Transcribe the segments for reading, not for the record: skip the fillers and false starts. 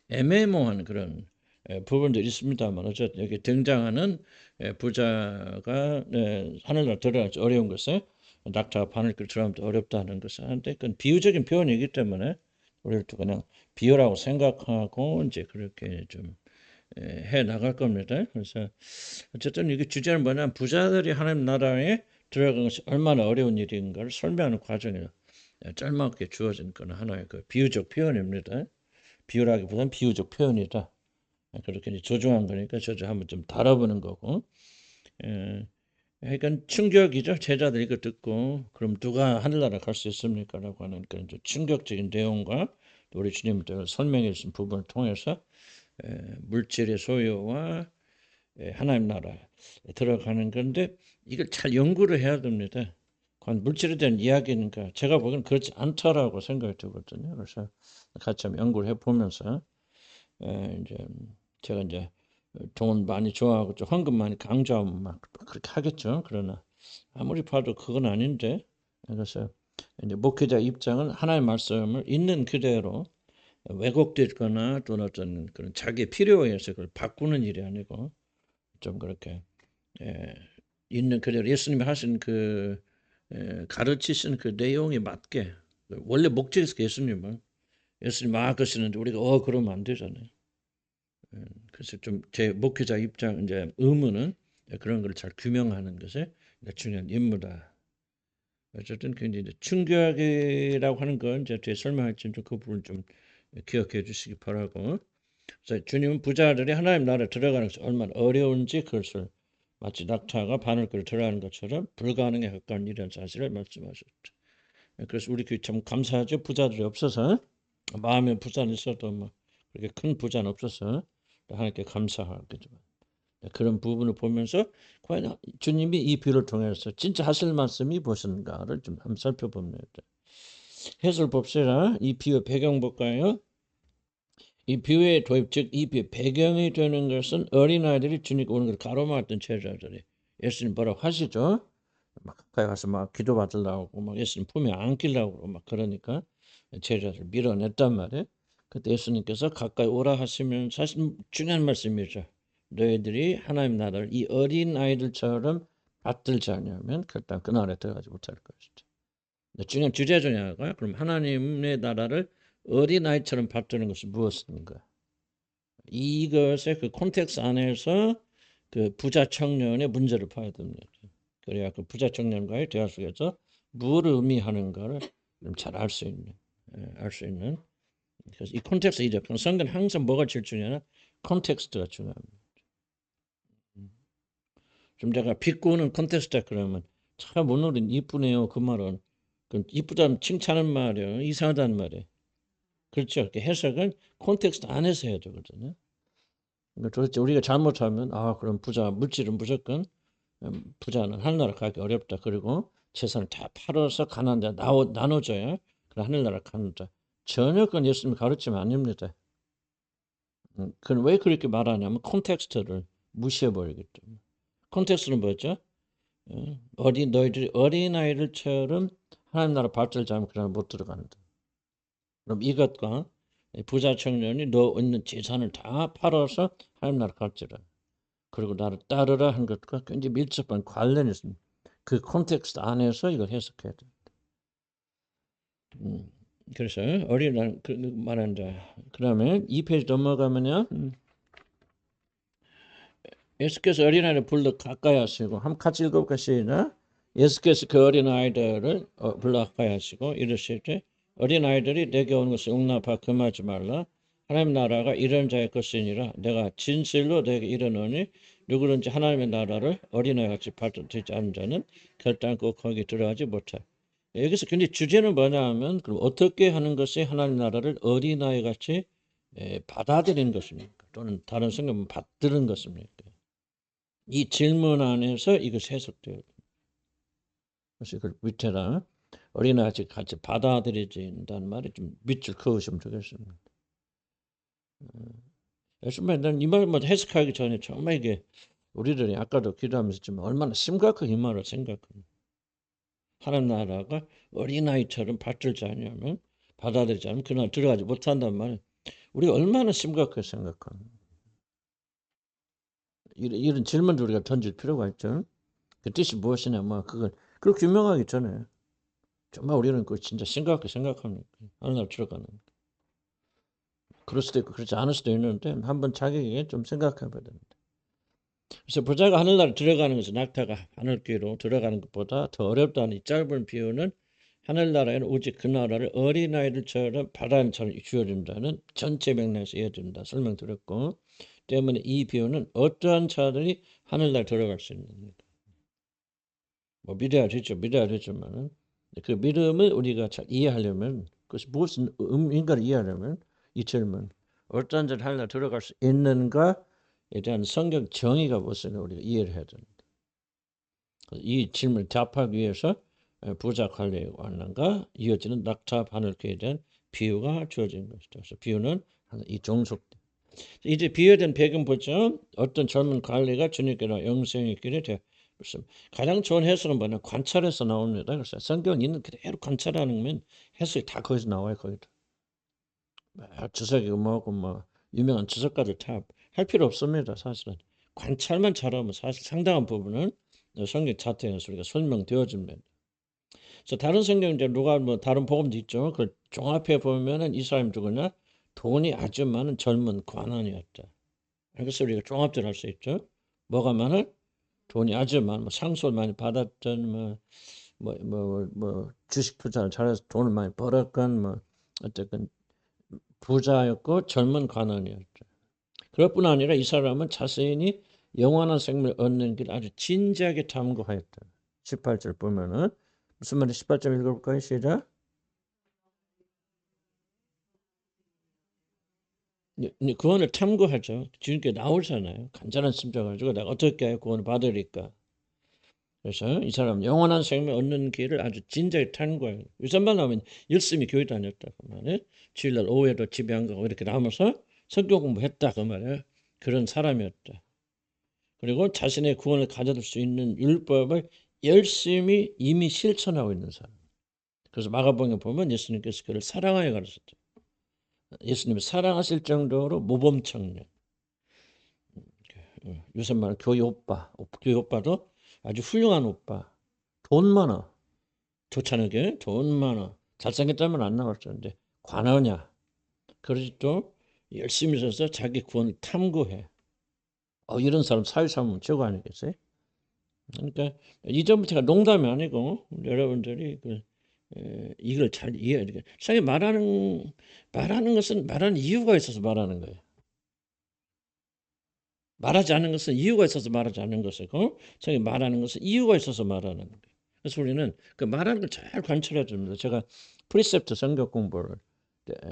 애매모호한 그런 부분들이 있습니다만 어쨌든 여기 등장하는 부자가 하늘나라 들어가기 어려운 것에 낙타가 바늘길 들어가면 어렵다는 것은 한데 그건 비유적인 표현이기 때문에 우리도 그냥 비유라고 생각하고 이제 그렇게 좀 해 나갈 겁니다. 그래서 어쨌든 이게 주제는 뭐냐 부자들이 하나님 나라에 들어가는 것이 얼마나 어려운 일인가를 설명하는 과정에 짤막하게 주어진 건 하나의 그 비유적 표현입니다. 비유라기보다는 비유적 표현이다. 그렇게 이제 조종한 거니까 저도 한번 좀 다뤄보는 거고. 그러니까 충격이죠. 제자들이 이거 듣고 그럼 누가 하늘나라 갈 수 있습니까라고 하는 그런 좀 충격적인 내용과 우리 주님들 설명해 주신 부분을 통해서 물질의 소유와 하나님 나라에 들어가는 건데 이걸 잘 연구를 해야 됩니다. 과연 물질에 대한 이야기니까 제가 보기엔 그렇지 않다라고 생각이 들거든요. 그래서 같이 한번 연구를 해보면서 이제 제가 이제 돈 많이 좋아하고 좀 헌금 많이 강조하면 막 그렇게 하겠죠. 그러나 아무리 봐도 그건 아닌데 그래서 이제 목회자 입장은 하나님의 말씀을 있는 그대로 왜곡됐거나 또는 어떤 그런 자기 필요에 의해서 그걸 바꾸는 일이 아니고 좀 그렇게 예, 있는 그대로 예수님이 하신 그 가르치신 그 내용에 맞게 원래 목적에서 예수님 막 하시는데 우리가 그러면 안 되잖아요. 그래서 좀 제 목회자 입장 이제 의무는 그런 걸 잘 규명하는 것이 중요한 임무다. 어쨌든 굉장히 이제 충격이라고 하는 건 이제 뒤에 설명할 텐데 그 부분 좀 기억해 주시기 바라고. 그래서 주님은 부자들이 하나님 나라에 들어가는 것이 얼마나 어려운지 그것을 마치 낙타가 바늘길을 들어가는 것처럼 불가능에 가까운 일이라는 사실을 말씀하셨죠. 그래서 우리 교회 참 감사하죠. 부자들이 없어서 마음에 부자는 있어도 뭐 그렇게 큰 부자는 없어서 하나님께 감사하겠죠. 그런 부분을 보면서 과연 주님이 이 비유를 통해서 진짜 하실 말씀이 무엇인가를 좀 한번 살펴봅니다. 해설 봅시다. 이 비유 배경 볼까요? 이 비유의 도입, 즉 이 비유 배경이 되는 것은 어린아이들이 주님께 오는 걸 가로막았던 제자들이 예수님 뭐라고 하시죠? 막 가까이 가서 막 기도 받으려고 막 예수님 품에 안기려고 막 그러니까 제자들 밀어냈단 말이에요. 그때 예수님께서 가까이 오라 하시면 사실 중요한 말씀이죠. 너희들이 하나님 나라를 이 어린 아이들처럼 받들지 않으면 결단 그 나라에 들어가지 못할 것이다. 중요한 주제 중에 하나가 그럼 하나님의 나라를 어린 아이처럼 받드는 것이 무엇인가? 이것의 그 콘텍스트 안에서 그 부자 청년의 문제를 봐야 됩니다. 그래야 그 부자 청년과의 대화 속에서 무엇을 의미하는가를 좀 잘 알 수 있는, 알 수 있는. 그래서 이 콘텍스트이죠. 성경 항상 뭐가 제일 중요하냐? 콘텍스트가 중요합니다. 좀 제가 비꼬는 콘텍스트다 그러면 참 오늘은 이쁘네요. 그 말은 그 이쁘다는 칭찬은 말이에요. 이상하다는 말이에요. 그렇죠. 이렇게 해석은 콘텍스트 안에서 해야 되거든요. 그러니까 도대체 우리가 잘못하면 그럼 부자 물질은 무조건 부자는 하늘나라 가기 어렵다. 그리고 재산을 다 팔아서 가난한 자 나눠줘야 그 하늘나라 간다. 전혀 그건 예수님 가르침 아닙니다. 그건 왜 그렇게 말하냐면 콘텍스트를 무시해버리기 때문에. 콘텍스트는 뭐죠? 너희들이 어린아이들처럼 하나님 나라 발전을 하면 그러나 못 들어간다. 그럼 이것과 부자 청년이 너 있는 재산을 다 팔아서 하나님 나라 갈지라. 그리고 나를 따르라 한 것과 굉장히 밀접한 관련이 있습니다. 그 콘텍스트 안에서 이걸 해석해야 돼. 그래서 어린아이 말한다. 그다음에 2페이지 넘어가면요. 예수께서 어린아이를 불러 가까이 하시고 한번 같이 읽어볼까요? 예수께서 그 어린아이들을 불러 가까이 하시고 이르시되 어린아이들이 내게 오는 것을 용납하 금하지 말라. 하나님 나라가 이런 자의 것이니라. 내가 진실로 내게 이르노니 누구든지 하나님의 나라를 어린아이같이 받아들이지 않는 자는 결단코 거기 들어가지 못할. 여기서 근데 주제는 뭐냐 하면 그럼 어떻게 하는 것이 하나님 나라를 어린아이같이 받아들이는 것입니까? 또는 다른 성경은 받드는 것입니까? 이 질문 안에서 이것이 해석돼요. 그래서 그 밑에다 어린아이같이 같이 받아들여진다는 말이 좀 밑줄 그으시면 되겠습니다. 정말 난이 말만 해석하기 전에 정말 이게 우리들이 아까도 기도하면서 했지만 얼마나 심각한 이 말을 생각합니다. 하나님 나라가 어린아이처럼 받들지 않으면 받아들이지 않으면 그날 들어가지 못한단 말이에요. 우리가 얼마나 심각하게 생각하는 이런 질문도 우리가 던질 필요가 있죠. 그 뜻이 무엇이냐, 뭐 그걸 규명하기 전에 정말 우리는 그 진짜 심각하게 생각합니까? 하늘나라 들어가는. 그럴 수도 있고 그렇지 않을 수도 있는데 한번 자기에게 좀 생각해봐야 됩니다. 그래서 부자가 하늘나라 들어가는 것은 낙타가 하늘귀로 들어가는 것보다 더 어렵다는 이 짧은 비유는 하늘나라에는 오직 그 나라를 어린아이들처럼 바다처럼 주어진다는 전체 맥락에서 이어진다 설명드렸고, 때문에 이 비유는 어떠한 자들이 하늘나라 들어갈 수 있는, 뭐 믿어야 되지만은 그 믿음을 우리가 잘 이해하려면, 그것이 무슨 의미인가를 이해하려면 이 질문, 어떠한 자들이 하늘나라 들어갈 수 있는가에 대한 성경 정의가 무엇인지 우리가 이해를 해야 됩니다. 이 질문을 답하기 위해서 부자 관리의 관람과 이어지는 낙타 바늘귀에 대한 비유가 주어진 것이다. 그래서 비유는 이 종속. 이제 비유에 대한 배경 보죠. 어떤 젊은 관리가 주님께로 영생의 길에 되었습니다. 가장 좋은 해설은 뭐냐? 관찰에서 나옵니다. 그래서 성경 있는 그대로 관찰하는 면 해석이 다 거기서 나와요. 거기도. 주석이고 뭐고 뭐 유명한 주석가들 다 할 필요 없습니다. 사실은 관찰만 잘하면 사실 상당한 부분은 성경 자체에서 우리가 설명되어집니다. 그래서 다른 성경 이제 누가 뭐 다른 복음도 있죠. 그걸 종합해 보면은 이 사람이 누구냐? 돈이 아주 많은 젊은 관원이었다. 그래서 우리가 종합적으로 할 수 있죠. 뭐가 많아? 돈이 아주 많은, 뭐 상속을 많이 받았던, 뭐 주식 투자를 잘해서 돈을 많이 벌었건, 뭐 어쨌든 부자였고 젊은 관원이었죠. 그럴 뿐 아니라 이 사람은 자신이 영원한 생명을 얻는 길 아주 진지하게 탐구하였다. 18절 보면은 무슨 말이 18절 읽어볼까요? 시작. 구원을 탐구하죠. 주님께 나오잖아요. 간절한 심정 가지고 내가 어떻게 해야 구원을 받으리까. 그래서 이 사람 영원한 생명 얻는 길을 아주 진지하게 탐구해요. 유산만 나오면 열심히 교회 다녔다 그 말이에요. 주일날 오후에도 집에 안 가고 이렇게 나오면서 성경 공부했다 그 말이에요. 그런 사람이었다. 그리고 자신의 구원을 가져들 수 있는 율법을 열심히 이미 실천하고 있는 사람. 그래서 마가복음에 보면 예수님께서 그를 사랑하여 가르쳤죠. 예수님을 사랑하실 정도로 모범 청년. 요새 말 교회 오빠도 아주 훌륭한 오빠. 돈 많아. 좋잖아요. 돈 많아. 잘생겼다면 안 나왔었는데 관하냐. 그러지 또 열심히 있어서 자기 구원을 탐구해. 이런 사람 사회사면 최고 아니겠어요? 그러니까 이전부터가 농담이 아니고 여러분들이 이걸 잘 이해해야 돼요. 자기 말하는 것은 말하는 이유가 있어서 말하는 거예요. 말하지 않는 것은 이유가 있어서 말하지 않는 것이고, 자기 말하는 것은 이유가 있어서 말하는 거예요. 그래서 우리는 그 말하는 걸 잘 관찰해 줍니다. 제가 프리셉트 성경 공부를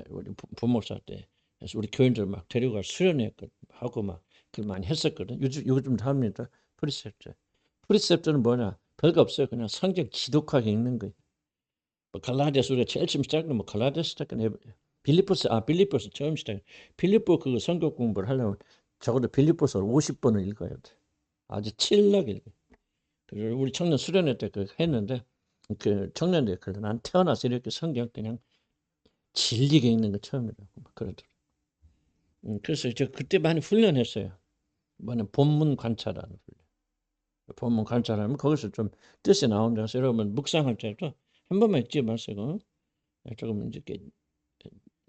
우리 부목사 때 그래서 우리 교인들 막 데려가 수련회 하고 막 그걸 많이 했었거든. 요즘도 합니다. 프리셉트. 프리셉트는 뭐냐? 별거 없어요. 그냥 성경 지독하게 읽는 거예요. 뭐 갈라디아서 우리가 제일 처음 시작은 뭐 갈라디아서 시작은 빌립보서 처음 시작. 빌립보 그 성경 공부를 하려면 적어도 빌립보서 50번을 읽어야 돼. 아주 칠나게 읽어. 그리고 우리 청년 수련회 때 그 했는데 그 청년들 그래 난 태어나서 이렇게 성경 그냥 질리게 읽는 거 처음이라고 막 그러더라고. 그래서 제가 그때 많이 훈련했어요. 뭐는 본문 관찰하는 훈련. 본문 관찰하면 거기서 좀 뜻이 나온다. 그래서 여러분 묵상할 때도 한 번만 읽지 마시고 조금 이렇게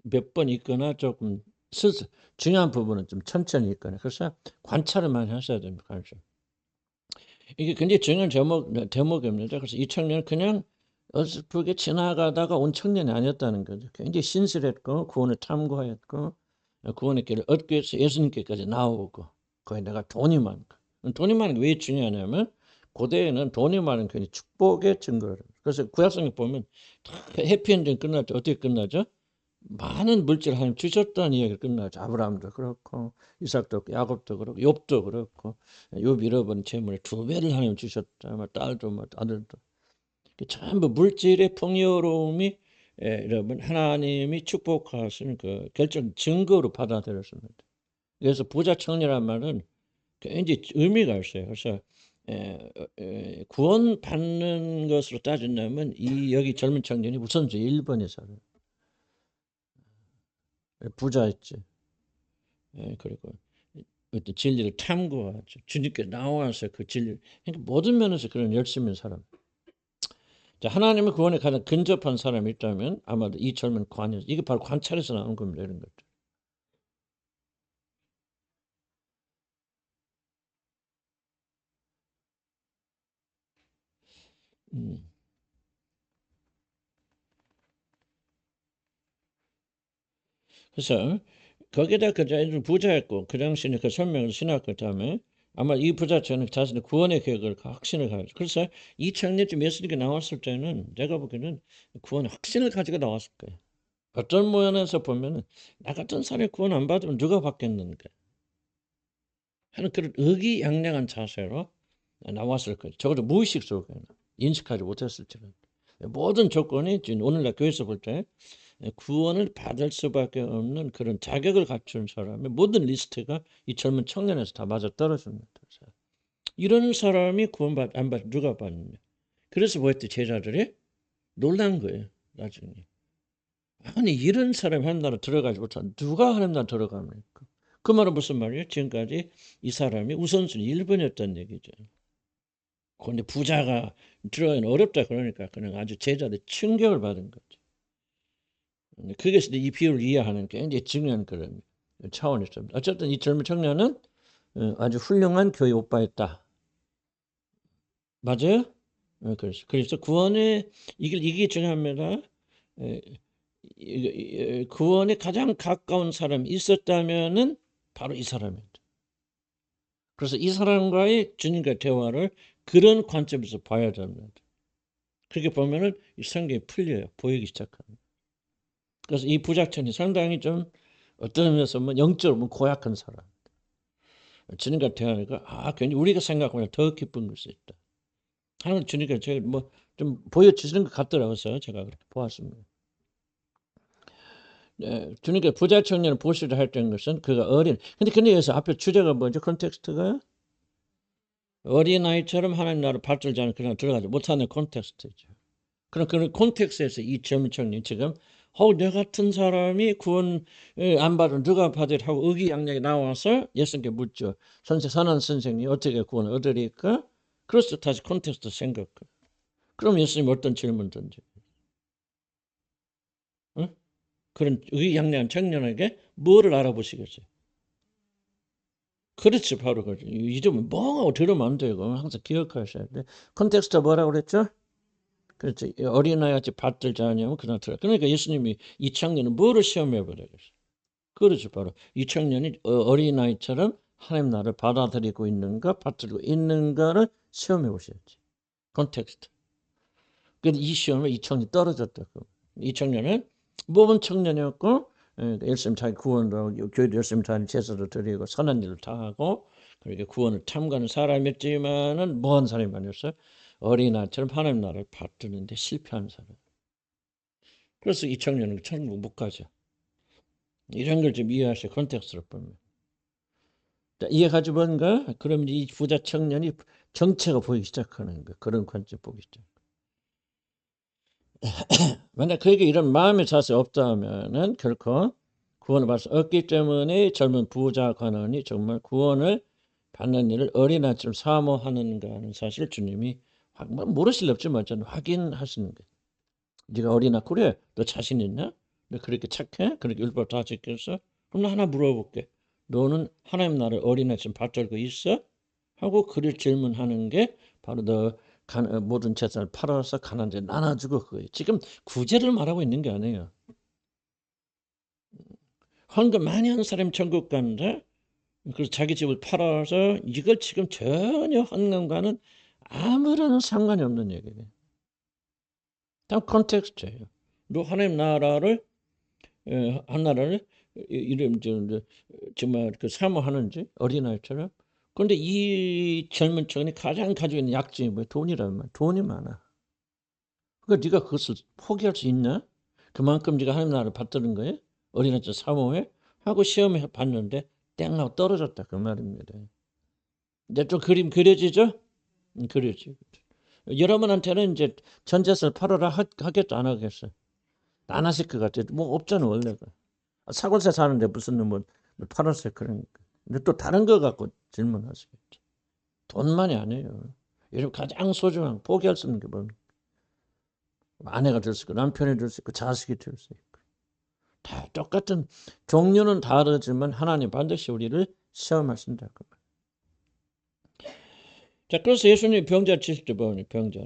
몇 번 읽거나 조금 중요한 부분은 좀 천천히 읽거나 그래서 관찰을 많이 하셔야 됩니다. 관찰. 이게 굉장히 중요한 대목입니다. 그래서 이 청년은 그냥 어설프게 지나가다가 온 청년이 아니었다는 거죠. 굉장히 신실했고 구원을 탐구하였고 구원의 길을 얻기 위해서 예수님께까지 나오고 거기 내가 돈이 많고 돈이 많은 게 왜 중요하냐면 고대에는 돈이 많은 게 축복의 증거를. 그래서 구약성에 보면 다 해피엔딩 끝났죠. 어떻게 끝나죠? 많은 물질 하나님 주셨다는 이야기를 끝나죠. 아브라함도 그렇고 이삭도 그렇고 야곱도 그렇고 욥도 그렇고 욥 잃어버린 재물의 2배를 하나님 주셨다. 뭐 딸도 뭐 아들도 전부 물질의 풍요로움이 여러분 하나님이 축복하시는 그 결정 증거로 받아들였습니다. 그래서 부자 청년이란 말은 굉장히 의미가 있어요. 그래서 구원 받는 것으로 따진다면 이 여기 젊은 청년이 우선순위 1번에 서요. 부자 있지. 그리고 어떤 진리를 탐구하죠. 주님께 나와서 그 진리. 그러니까 모든 면에서 그런 열심인 사람. 자, 하나님의 구원에 가장 근접한 사람이 있다면 아마도 이 젊은 관여. 이게 바로 관찰에서 나온 겁니다. 이런 것들. 음. 그래서 거기다 그 부자였고 그 당시에 그 설명을 신학 그 다음에 아마 이 부자처럼 자신의 구원의 계획을 확신을 가지고 그래서 이 청년쯤 예수님께 나왔을 때는 내가 보기에는 구원의 확신을 가지고 나왔을 거예요. 어떤 모양에서 보면은 나 같은 사람이 구원 안 받으면 누가 받겠는가 하는 그런 의기양양한 자세로 나왔을 거예요. 적어도 무의식 속에는 인식하지 못했을지는 모든 조건이 지금 오늘날 교회에서 볼 때 구원을 받을 수밖에 없는 그런 자격을 갖춘 사람의 모든 리스트가 이 젊은 청년에서 다 맞아 떨어집니다. 이런 사람이 구원 안 받, 누가 받느냐. 그래서 뭐 했대 제자들이 놀란 거예요. 나중에. 아니 이런 사람이 하나님 나라 들어가지 못한 누가 하나님 나라 들어갑니까? 그 말은 무슨 말이에요? 지금까지 이 사람이 우선순위 1번이었다는 얘기죠. 그런데 부자가 들어가기는 어렵다 그러니까 그냥 아주 제자들 충격을 받은 거죠. 그게 이 비유를 이해하는 굉장히 중요한 그런 차원이 있습니다. 어쨌든 이 젊은 청년은 아주 훌륭한 교회 오빠였다. 맞아요? 그래서 구원의 이게 중요합니다. 구원에 가장 가까운 사람이 있었다면은 바로 이 사람입니다. 그래서 이 사람과의 주님과의 대화를 그런 관점에서 봐야 됩니다. 그렇게 보면은 이 성경이 풀려요. 보이기 시작합니다. 그래서 이 부작전이 상당히 좀 어떤 의미에서 뭐 영적으로 고약한 사람. 주님과 대하니까 괜히 우리가 생각하면 더 기쁜 것이 있다. 하나님 주님께 제가 뭐 좀 보여주시는 것 같더라고요. 제가 그렇게 보았습니다. 네, 주님께 부자 청년을 보시려 했던 것은 그가 근데 여기서 앞에 주제가 뭐죠? 컨텍스트가 어린아이처럼 하나님 나라를 받들지 않은 그냥 들어가지 못하는 컨텍스트죠. 그런 콘텍스트에서 이 젊은 청년 지금 내 같은 사람이 구원 안 받은 누가 받으리 하고 의기양양이 나와서 예수님께 묻죠. 선한 선생님 어떻게 구원을 얻으리까? 그래서 다시 콘텍스트 생각. 그럼 예수님 어떤 질문 던져? 응? 그런 의기양양한 청년에게 뭐를 알아보시겠어요? 그렇지 바로 그렇죠. 이 점은 뭐하고 들으면 안 되고 항상 기억하셔야 돼. 콘텍스트 뭐라고 그랬죠? 그렇지. 어린아이같이 받들지 않으면 그냥 들어. 그러니까 예수님이 이 청년은 뭐를 시험해 보라겠어요. 그렇죠. 바로 이 청년이 어린아이처럼 하나님 나라를 받아들이고 있는가 받들고 있는가를 시험해 보셔야지. 컨텍스트. 근데 이 시험에 이 청년이 떨어졌다. 이 청년은 모범 청년이었고 열심히 자기 구원도 하고 교회도 열심히 자기 제사도 드리고 선한 일을 다 하고 그렇게 구원을 탐구하는 사람이었지만은 뭐한 사람이 아니었어요. 어린아이처럼 하나님 나라를 받드는데 실패한 사람. 그래서 이 청년은 천국 못 가죠. 이런 걸 좀 이해하셔야 컨텍스트를 보면. 이해가지 뭔가? 그럼 이 부자 청년이 정체가 보이기 시작하는 거. 그런 관점 보기 시작. 만약 그에게 이런 마음의 자세 없다면은 결코 구원을 받을 수 없기 때문에 젊은 부자 관원이 정말 구원을 받는 일을 어린아이처럼 사모하는가 하는 사실 주님이 모르실 리 없지만 저는 확인하시는 거예요. 네가 어린아 그래? 너 자신 있냐? 너 그렇게 착해? 그렇게 율법 다 지켰어? 그럼 나 하나 물어볼게. 너는 하나님 나라를 어린아이처럼 받들고 있어? 하고 그를 질문하는 게 바로 너 모든 재산을 팔아서 가난한 데 나눠주고 그거예요. 지금 구제를 말하고 있는 게 아니에요. 헌금 많이 하는 사람이 천국 가는데 그래서 자기 집을 팔아서 이걸 지금 전혀 헌금과는 아무런 상관이 없는 얘기예요. 다 컨텍스트예요. 너 하나님 나라를 한 나라를 이름 정말 그 사모하는지 어린아이처럼. 그런데 이 젊은 청년이 가장 가지고 있는 약점이 뭐야? 돈이란 말. 돈이 많아. 그러니까 네가 그것을 포기할 수 있냐? 그만큼 네가 하나님 나라를 받드는 거예요? 어린아이처럼 사모해? 하고 시험에 봤는데 땡하고 떨어졌다 그 말입니다. 이제 좀 그림 그려지죠? 그려지. 여러분한테는 이제 전 재산을 팔아라 하겠도 안 하겠어요. 안 하실 것 같아요. 뭐 없잖아 원래가. 사골세 사는데 무슨 뭐 팔았어요. 그러니까. 근데 또 다른 거 갖고 질문하시겠죠. 돈만이 아니에요. 요즘 가장 소중한 포기할 수 없는 게 뭡니까? 아내가 될 수 있고 남편이 될 수 있고 자식이 될 수 있고 다 똑같은 종류는 다르지만 하나님 반드시 우리를 시험하신다. 자, 그래서 예수님 병자 치실 때 보면 병자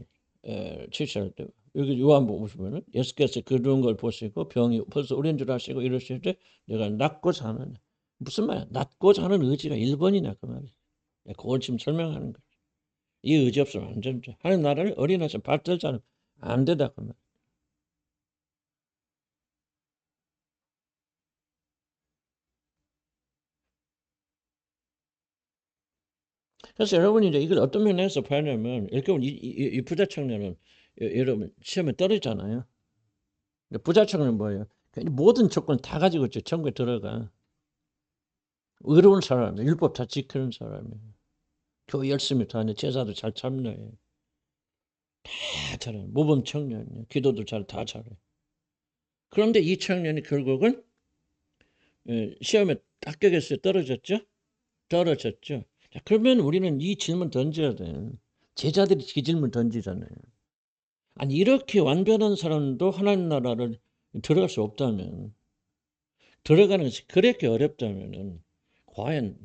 치실 때 여기 요한복음 보시면은 예수께서 그런 걸 보시고 병이 벌써 오랜 줄 아시고 이러실 때 내가 낫고자 하는 무슨 말이야? 낫고자 하는 의지가 1번이냐 그 말이야. 그걸 지금 설명하는 거야. 이 의지 없으면 안 된다. 하는 나라를 어린아이처럼 받들지 않으면 안 된다 그 말이야. 그래서 여러분이 이제 이걸 어떤 면에서 봐야냐면 이렇게 이 부자 청년은 여러분 시험에 떨어지잖아요. 부자 청년은 뭐예요? 모든 조건 다 가지고 있죠. 천국에 들어가. 의로운 사람이에요. 율법 다 지키는 사람이에요. 교회 열심히 다녀. 제사도 잘 참여해. 다 잘해. 모범 청년이에요. 기도도 다 잘해. 그런데 이 청년이 결국은 시험에 합격했어요. 떨어졌죠? 떨어졌죠. 자, 그러면 우리는 이 질문 던져야 돼. 제자들이 이 질문 던지잖아요. 아니 이렇게 완변한 사람도 하나님 나라를 들어갈 수 없다면 들어가는 것이 그렇게 어렵다면은 과연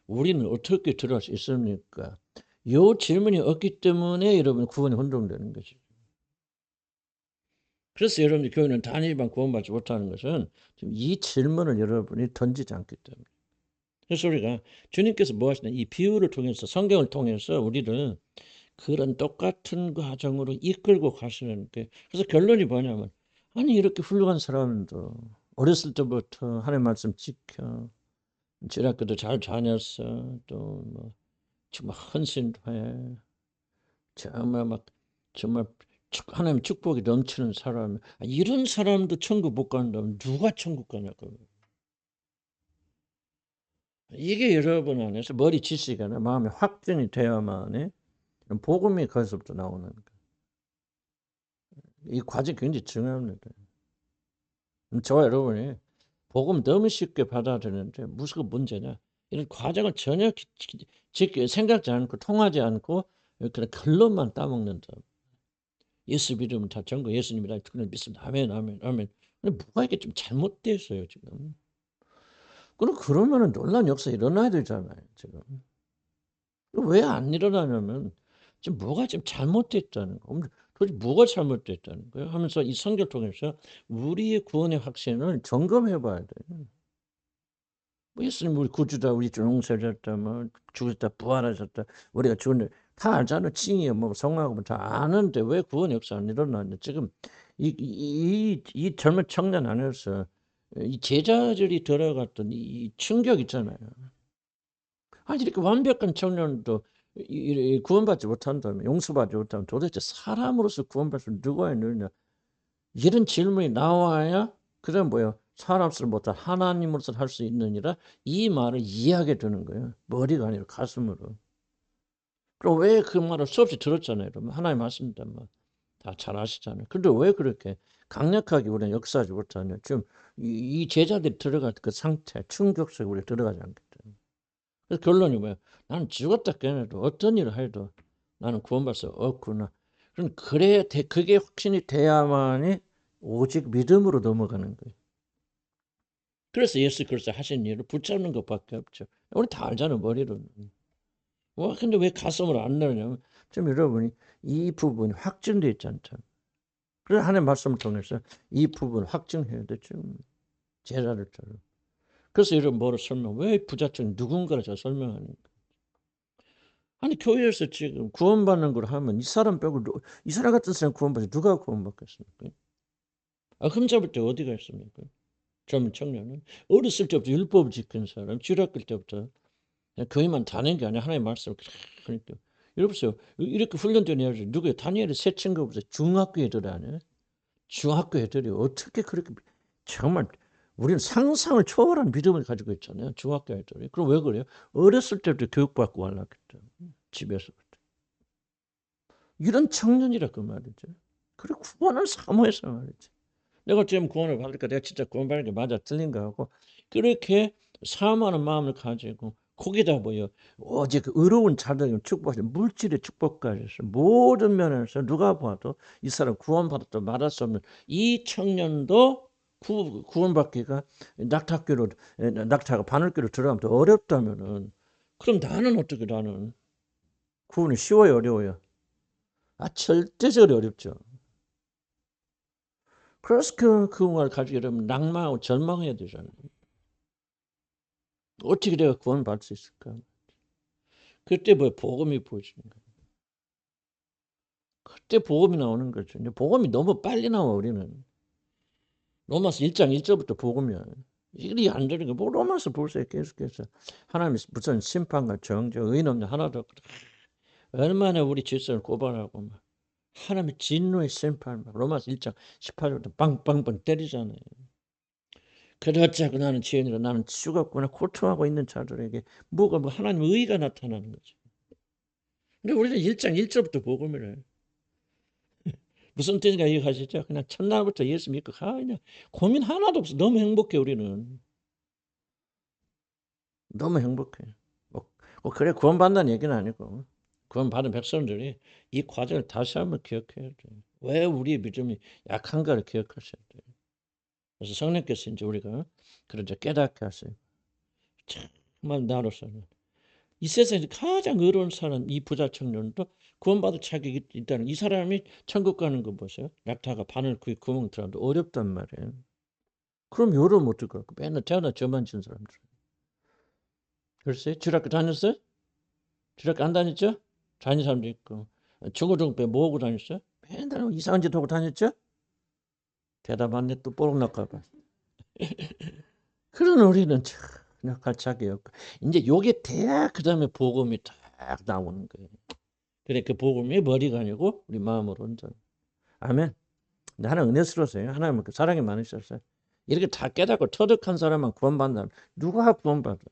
우리는 어떻게 들어갈 수 있습니까? 요 질문이 없기 때문에 여러분 구원이 혼동되는 거죠. 그래서 여러분들 교회는 단일반 구원받지 못하는 것은 지금 이 질문을 여러분이 던지지 않기 때문에. 그래서 우리가 주님께서 뭐 하시냐 이 비유를 통해서 성경을 통해서 우리를 그런 똑같은 과정으로 이끌고 가시는 게 그래서 결론이 뭐냐면 아니 이렇게 훌륭한 사람도 어렸을 때부터 하나님 말씀 지켜 신학교도 잘 다녔어 또뭐 정말 헌신해 정말 막 정말 하나님 축복이 넘치는 사람 이런 사람도 천국 못 간다면 누가 천국 가냐고 이게 여러분 안에서 머리 지식이나 마음의 확증이 되어야만 복음이 거기서부터 나오는 거예요. 이 과정이 굉장히 중요합니다. 저와 여러분이 복음 너무 쉽게 받아들이는데 무슨 문제냐? 이런 과정을 전혀 생각지 않고 통하지 않고 그런 결론만 따먹는다. 예수 믿으면 다 전거 예수님이라 그런 믿습니다. 아멘, 아멘, 아멘. 근데 뭐가 이게 좀 잘못되어 있어요 지금. 그러면은 놀라운 역사 일어나야 되잖아요 지금. 왜 안 일어나냐면 지금 뭐가 지금 잘못됐다는 거. 도대체 뭐가 잘못됐다는 거예요? 하면서 이 성경을 통해서 우리의 구원의 확신을 점검해 봐야 돼요. 뭐 예수님 우리 구주다, 우리 용서하셨다, 뭐 죽으셨다, 부활하셨다, 우리가 죽었는데 다 알잖아. 칭이야, 뭐 성하고 뭐 다 아는데 왜 구원 역사 안 일어나냐? 지금 이 젊은 청년 안에서 이 제자들이 들어갔던 이 충격 있잖아요. 아니 이렇게 완벽한 청년도 구원받지 못한다면 용서받지 못하면 도대체 사람으로서 구원받을 수 누가 있느냐 이런 질문이 나와야 그다음 뭐예요 사람으로서 못한 하나님으로서 할 수 있느니라 이 말을 이해하게 되는 거예요 머리가 아니라 가슴으로 그럼 왜 그 말을 수없이 들었잖아요 여러분 하나님 말씀입니다 다 잘 아시잖아요 근데 왜 그렇게 강력하게 우리는 역사하지 못하냐 지금 이 제자들이 들어갈 그 상태 충격 속에 우리가 들어가지 않기 때문에 그래서 결론이 뭐예요? 나는 죽었다 깨어나도 어떤 일을 해도 나는 구원받을 수 없구나. 그럼 그게 확신이 돼야만이 오직 믿음으로 넘어가는 거예요. 그래서 예수 그리스도 하신 일을 붙잡는 것밖에 없죠. 우리 다 알잖아요, 머리로는. 근데 왜 가슴으로 안 나오냐면 지금 여러분이 이 부분이 확증돼 있지 않잖아요. 그래서 하나님의 말씀을 통해서 이 부분을 확증해야 되죠. 제자들처럼. 그래서 여러분 뭐로 왜 부자층 누군가를 저 설명하는 거예요. 아니 교회에서 지금 구원받는 걸 하면 이 사람 빼고 이 사람 같은 사람 구원받지 누가 구원받겠습니까? 흠잡을 때 어디가 있습니까? 젊은 청년은 어렸을 때부터 율법을 지킨 사람, 주일학교 때부터 그냥 교회만 다니는 게 아니라 하나님의 말씀을 그러니까 여러분요 이렇게 훈련된 애들 누구예요? 다니엘의 세 친구보다 중학교 애들 아니에요? 중학교 애들이 어떻게 그렇게 정말 우리는 상상을 초월한 믿음을 가지고 있잖아요. 중학교 애들이. 그럼 왜 그래요? 어렸을 때부터 교육받고 왔기 때문에 집에서부터. 이런 청년이라 그 말이죠. 그리고 구원을 사모해서 말이죠. 내가 지금 구원을 받을까? 내가 진짜 구원받는 게 맞아 틀린가 하고 그렇게 사모하는 마음을 가지고 거기다 뭐요? 오직 의로운 자들을 축복하시 물질의 축복까지 해서 모든 면에서 누가 봐도 이 사람 구원받았다 말할 수 없는 이 청년도 구원받기가 낙타가 바늘귀로 들어가면 더 어렵다면은 그럼 나는 어떻게 나는 구원이 쉬워요 어려워요? 절대적으로 어렵죠. 그래서 그걸 가지고 여러분 낭만하고 절망해야 되잖아요. 어떻게 내가 구원받을 수 있을까? 그때 뭐 복음이 보여지는 거예요. 그때 복음이 나오는 거죠. 근데 복음이 너무 빨리 나와 우리는. 로마서 1장 1절부터 복음이야. 이게 안 되는 거. 뭐 로마서 보세요. 계속해서 하나님이 무슨 심판과 정죄, 의인 없는 하나도 없고 얼마나 우리 질서를 고발하고 막 하나님의 진노의 심판 막 로마서 1장 18절부터 빵빵빵 때리잖아요. 그렇자고 나는 죄인이라 나는 죽었구나 고통하고 있는 자들에게 뭐가 뭐 하나님의 의가 나타나는 거죠. 근데 우리는 1장 1절부터 복음을 해. 무슨 뜻인가 이해하시죠? 그냥 첫날부터 예수 믿고 그냥 고민 하나도 없어. 너무 행복해 우리는. 너무 행복해. 그래 구원받는다는 얘기는 아니고 구원받은 백성들이 이 과정을 다시 한번 기억해야 돼. 왜 우리의 믿음이 약한가를 기억하셔야 돼. 그래서 성령께서 이제 우리가 그런 이제 깨닫게 하세요. 정말 나로서는 이 세상에서 가장 어려운 사람 이 부자 청년도 구원받을 자격이 있다는 이 사람이 천국 가는 거 보세요. 낙타가 바늘 구멍 들어가도 어렵단 말이에요. 그럼 여러분 어떡할 거? 맨날 태어나 저만 진 사람들. 글쎄 주일학교 다녔어요? 주일학교 안 다녔죠? 다닌 사람도 있고 중고등학교 뭐 하고 다녔어요? 맨날 이상한 짓 하고 다녔죠? 대답 안 해 또 뽀록 날까봐. 그런 우리는 참 약할 자격이 없고 이제 요게 돼야 그 다음에 복음이 딱 나오는 거예요. 그래 그 복음이 머리가 아니고 우리 마음으로 온전. 아멘. 근데 하나님 은혜스러우세요. 하나님은 그 사랑이 많으셨어요. 이렇게 다 깨닫고 터득한 사람만 구원받는다면 누가 구원받아요?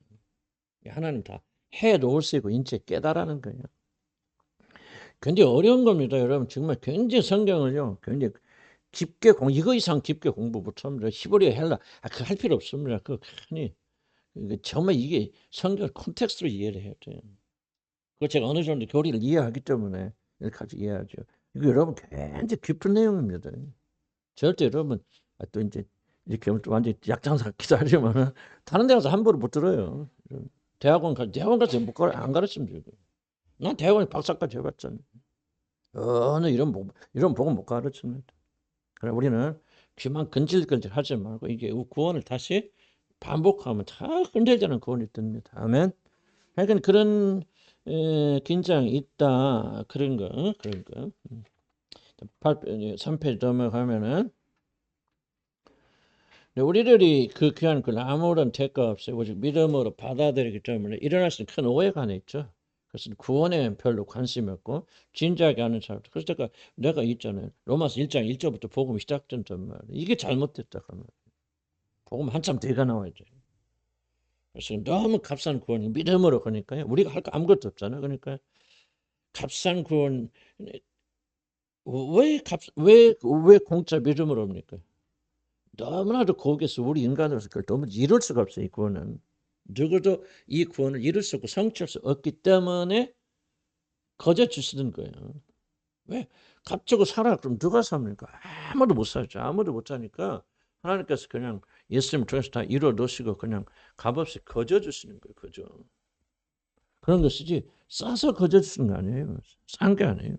하나님 다 해놓을 수 있고 인체 깨달라는 거예요. 굉장히 어려운 겁니다. 여러분 정말 굉장히 성경을요. 굉장히 깊게 이거 이상 깊게 공부 못합니다. 히브리어 헬라 그 할 필요 없습니다. 그 흔히 정말 이게 성경 콘텍스트로 이해를 해야 돼요. 그 제가 어느 정도 교리를 이해하기 때문에 이렇게 이해하죠. 이거 여러분 굉장히 깊은 내용입니다. 절대 여러분 또 이제 이렇게 완전 약장사 기다리면은 다른 데 가서 함부로 못 들어요. 대학원 가서 안 가르치면 돼요. 난 대학원에 박사까지 해봤잖아요. 어느 이런 복음 못 가르칩니다. 그래 우리는 귀만 근질근질 하지 말고 이게 구원을 다시 반복하면 다 흔들리는 구원이 듭니다. 아멘. 하여간 그런 긴장이 있다 그런 거. 3페이지 넘어가면은 우리들이 그 귀한 그 아무런 대가 없이 오직 믿음으로 받아들이기 때문에 일어날 수 있는 큰 오해가 하나 있죠. 그래서 구원에 별로 관심이 없고 진지하게 하는 사람들. 그래서 내가 있잖아요. 로마서 1장 1절부터 복음이 시작된단 말이에요. 이게 잘못됐다 그러면 복음 한참 뒤가 나와야 돼요. 그래서 너무 값싼 구원이 믿음으로 그러니까요. 우리가 할 거 아무것도 없잖아요. 그러니까 값싼 구원 왜 공짜 믿음으로 합니까? 너무나도 거기서 우리 인간으로서 그걸 너무 이룰 수가 없어요. 이 구원은. 누구도 이 구원을 이룰 수 없고 성취할 수 없기 때문에 거저 주시는 거예요. 왜? 값주고 살아. 그럼 누가 삽니까? 아무도 못 살죠. 아무도 못 사니까 하나님께서 그냥 예수님 통해서 다 이루어 놓으시고 그냥 값없이 거저 주시는 거예요. 거저. 그런 것이지 싸서 거저 주시는 거 아니에요. 싼 게 아니에요.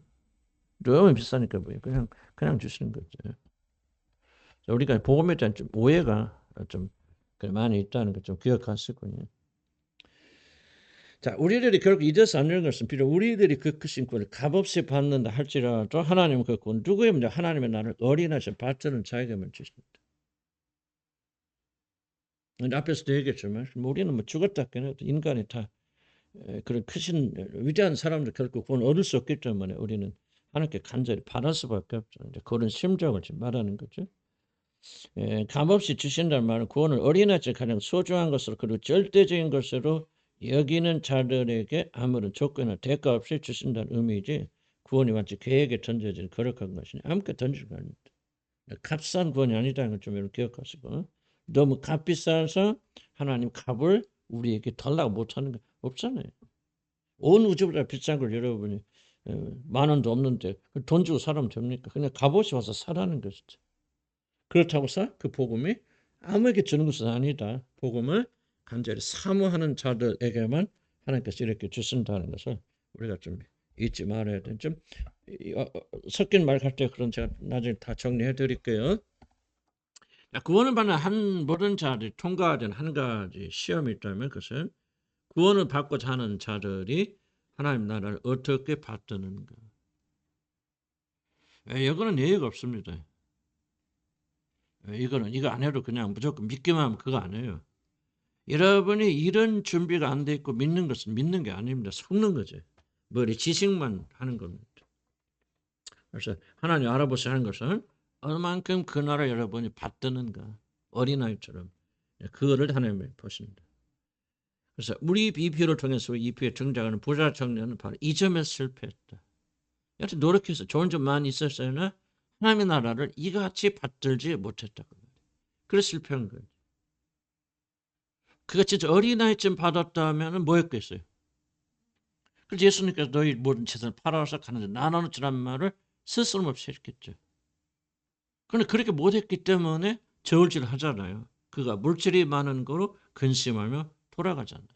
너무 비싸니까 뭐예요. 그냥 주시는 거죠. 우리가 복음에 대한 좀 오해가 좀 많이 있다는 걸 좀 기억하시군요. 자, 우리들이 결국 이래서 안 되는 것은 비록 우리들이 그 크신 구원을 값없이 받는다 할지라도 하나님은 그 구원 누구의 문제 하나님의 나를 어린아이처럼 받드는 자에게만 주십니다. 앞에서도 얘기했지만 우리는 뭐 죽었다 깨어나도 인간이 다 그런 크신 위대한 사람들 결국 구원 얻을 수 없기 때문에 우리는 하나님께 간절히 바랄 수밖에 없죠. 이제 그런 심정을 지금 말하는 거죠. 값없이 주신다는 말은 구원을 어린아이처럼 가장 소중한 것으로 그리고 절대적인 것으로 여기는 자들에게 아무런 조건이나 대가 없이 주신다는 의미이지 구원이 마치 계획에 던져진 거룩한 것이니 아무렇게 던지는 거 아닙니다. 값싼 구원이 아니다는 걸 좀 이렇게 기억하시고, 너무 값비싸서 하나님 값을 우리에게 달라고 못하는 거 없잖아요. 온 우주보다 비싼 걸 여러분이 10,000원도 없는데 돈 주고 사면 됩니까? 그냥 값없이 와서 사라는 것이죠. 그렇다고 해서 그 복음이 아무에게 주는 것은 아니다. 복음을 간절히 사모하는 자들에게만 하나님께서 이렇게 주신다는 것을 우리가 좀 잊지 말아야 돼. 좀 섞인 말 갈 때 그런 제가 나중에 다 정리해 드릴게요. 구원을 받는 모든 자들이 통과된 한 가지 시험이 있다면 그것은 구원을 받고자 하는 자들이 하나님 나라를 어떻게 받드는가. 이거는 예의가 없습니다. 이거 안 해도 그냥 무조건 믿기만 하면 그거 아니에요. 여러분이 이런 준비가 안 돼 있고 믿는 것은 믿는 게 아닙니다. 속는 거죠. 머리 지식만 하는 겁니다. 그래서 하나님 알아보셔야 하는 것은 얼만큼 그 나라 여러분이 받드는가. 어린아이처럼. 그거를 하나님이 보십니다. 그래서 우리 비표를 통해서 이 비표에 등장하는 부자 청년은 바로 이 점에 실패했다. 여튼 노력해서 좋은 점 많이 있었으나 하나님의 나라를 이같이 받들지 못했다. 그래서 실패한 거예요. 그가 진짜 어린아이쯤 받았다면 뭐였겠어요? 그래서 예수님께서 너희 모든 재산을 팔아서 가난한 나눠놓으라는 말을 스스럼없이 했겠죠. 그런데 그렇게 못했기 때문에 저울질을 하잖아요. 그가 물질이 많은 거로 근심하며 돌아가잖아요.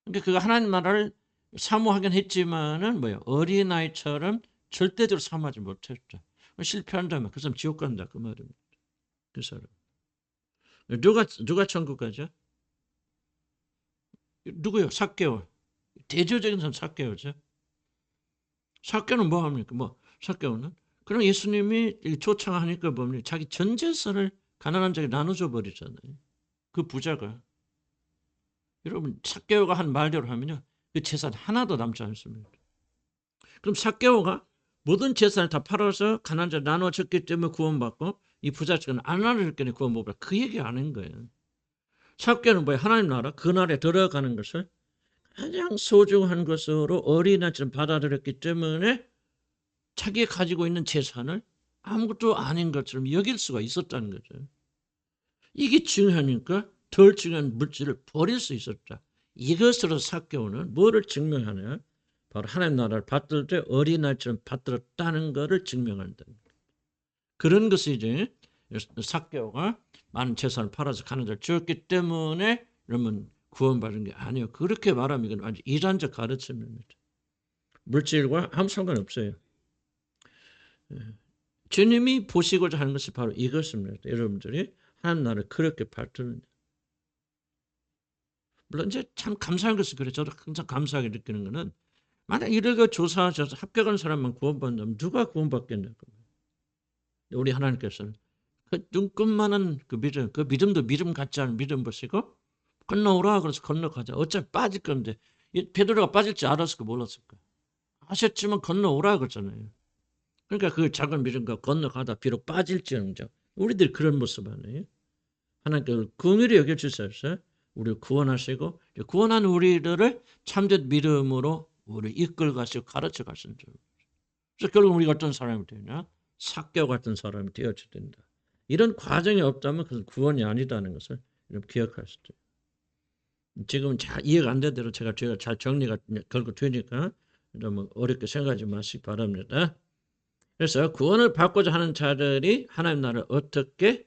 그러니까 그가 하나님 나라를 사모하긴 했지만은 어린아이처럼 절대적으로 사모하지 못했죠. 실패한다면 그 사람 지옥 간다 그 말입니다. 그 사람. 누가 천국 가죠? 누구요? 삭개오. 대조적인 사람 삭개오죠. 삭개오는 뭐 합니까? 삭개오는 그럼 예수님이 초청하니까 뭡니까? 자기 전 재산을 가난한 자에게 나눠줘 버리잖아요. 그 부자가. 여러분 삭개오가 한 말대로 하면요. 그 재산 하나도 남지 않습니다. 그럼 삭개오가 모든 재산을 다 팔아서 가난한 자에 나눠줬기 때문에 구원받고 이 부자처럼 안 나눠줬기 때문에 구원 못 받고 그 얘기 아닌 거예요. 삭개오는 뭐예요? 하나님 나라 그 나라에 들어가는 것을 가장 소중한 것으로 어린아이처럼 받아들였기 때문에 자기가 가지고 있는 재산을 아무것도 아닌 것처럼 여길 수가 있었다는 거죠. 이게 중요하니까 덜 중요한 물질을 버릴 수 있었다. 이것으로 삭개오는 뭐를 증명하냐? 바로 하나님 나라를 받들 때 어린아이처럼 받들었다는 것을 증명한다. 그런 것이 이제 삭개오가 많은 재산을 팔아서 가난한 자를 주었기 때문에 여러분 구원받은 게 아니에요. 그렇게 말하면 이건 아주 이단적 가르침입니다. 물질과 아무 상관없어요. 주님이 보시고자 하는 것이 바로 이것입니다. 여러분들이 하나님 나라를 그렇게 받드는. 물론 이제 참 감사한 것은 그래. 저도 항상 감사하게 느끼는 것은 만약 이렇게 조사하셔서 합격한 사람만 구원받는다면 누가 구원받겠냐고. 우리 하나님께서는 그 눈끝만한 그 믿음도 믿음 같지 않은 믿음 보시고 건너오라 그래서 건너가자. 어차피 빠질 건데 베드로가 빠질지 알았을까 몰랐을까. 아셨지만 건너오라 그랬잖아요. 그러니까 그 작은 믿음과 건너가다 비록 빠질지언정 우리들이 그런 모습 아니에요. 하나님께서 긍휼히 여겨주셔서 우리를 구원하시고 구원한 우리들을 참된 믿음으로 우리를 이끌어 가시고 가르쳐 가신 줄. 그래서 결국 우리가 어떤 사람이 되냐? 삭개오 같은 사람이 되어야 된다. 이런 과정이 없다면 그것은 구원이 아니다는 것을 기억하시죠. 지금 잘 이해가 안 된 대로 제가 잘 정리가 결국 되니까 너무 어렵게 생각하지 마시기 바랍니다. 그래서 구원을 받고자 하는 자들이 하나님 나라를 어떻게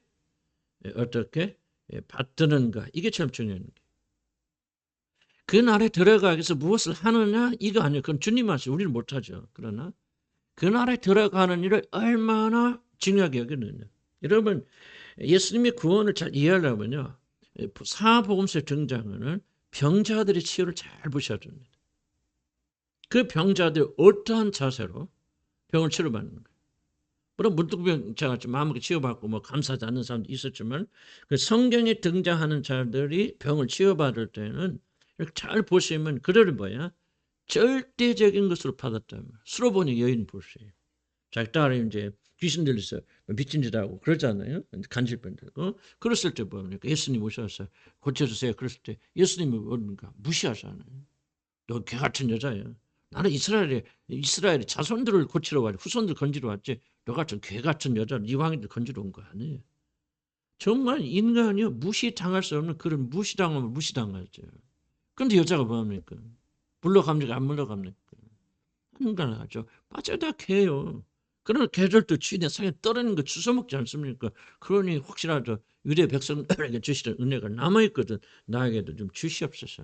받드는가 이게 참 중요한 거예요. 그 나라에 들어가기 위해서 무엇을 하느냐 이거 아니에요. 그건 주님 하시죠. 우리는 못하죠. 그러나 그 나라에 들어가는 일을 얼마나 중요하게 여기느냐. 여러분 예수님이 구원을 잘 이해하려면요. 사복음서에 등장하는 병자들의 치유를 잘 보셔야 됩니다. 그 병자들이 어떠한 자세로 병을 치료받는 거예요. 물론 문득병자가 좀 마음을 치유받고 감사하지 않는 사람도 있었지만 그 성경에 등장하는 자들이 병을 치유받을 때는 이렇게 잘 보시면 그들은 뭐야? 절대적인 것으로 받았다면 수로 보니 여인 보세요. 자기 딸이 이제 귀신 들려서 미친 짓 하고 그러잖아요. 간질병 들고 그랬을 때 뭡니까? 예수님 오셔서 고쳐주세요. 그랬을 때 예수님이 뭡니까? 무시하잖아요. 너 개 같은 여자야. 나는 이스라엘의 자손들을 고치러 왔지 후손들 건지러 왔지 너 같은 개 같은 여자를 이방인들 건지러 온 거 아니에요. 정말 인간이요 무시당할 수 없는 그런 무시당하면 무시당하죠. 근데 여자가 뭐합니까? 물러갑니까? 안 물러갑니까? 한간하죠. 빠져다 개요. 그런 개들도 주인의 상에 떨어지는 거 주워먹지 않습니까? 그러니 혹시라도 유대 백성에게 주시는 은혜가 남아있거든. 나에게도 좀 주시옵소서.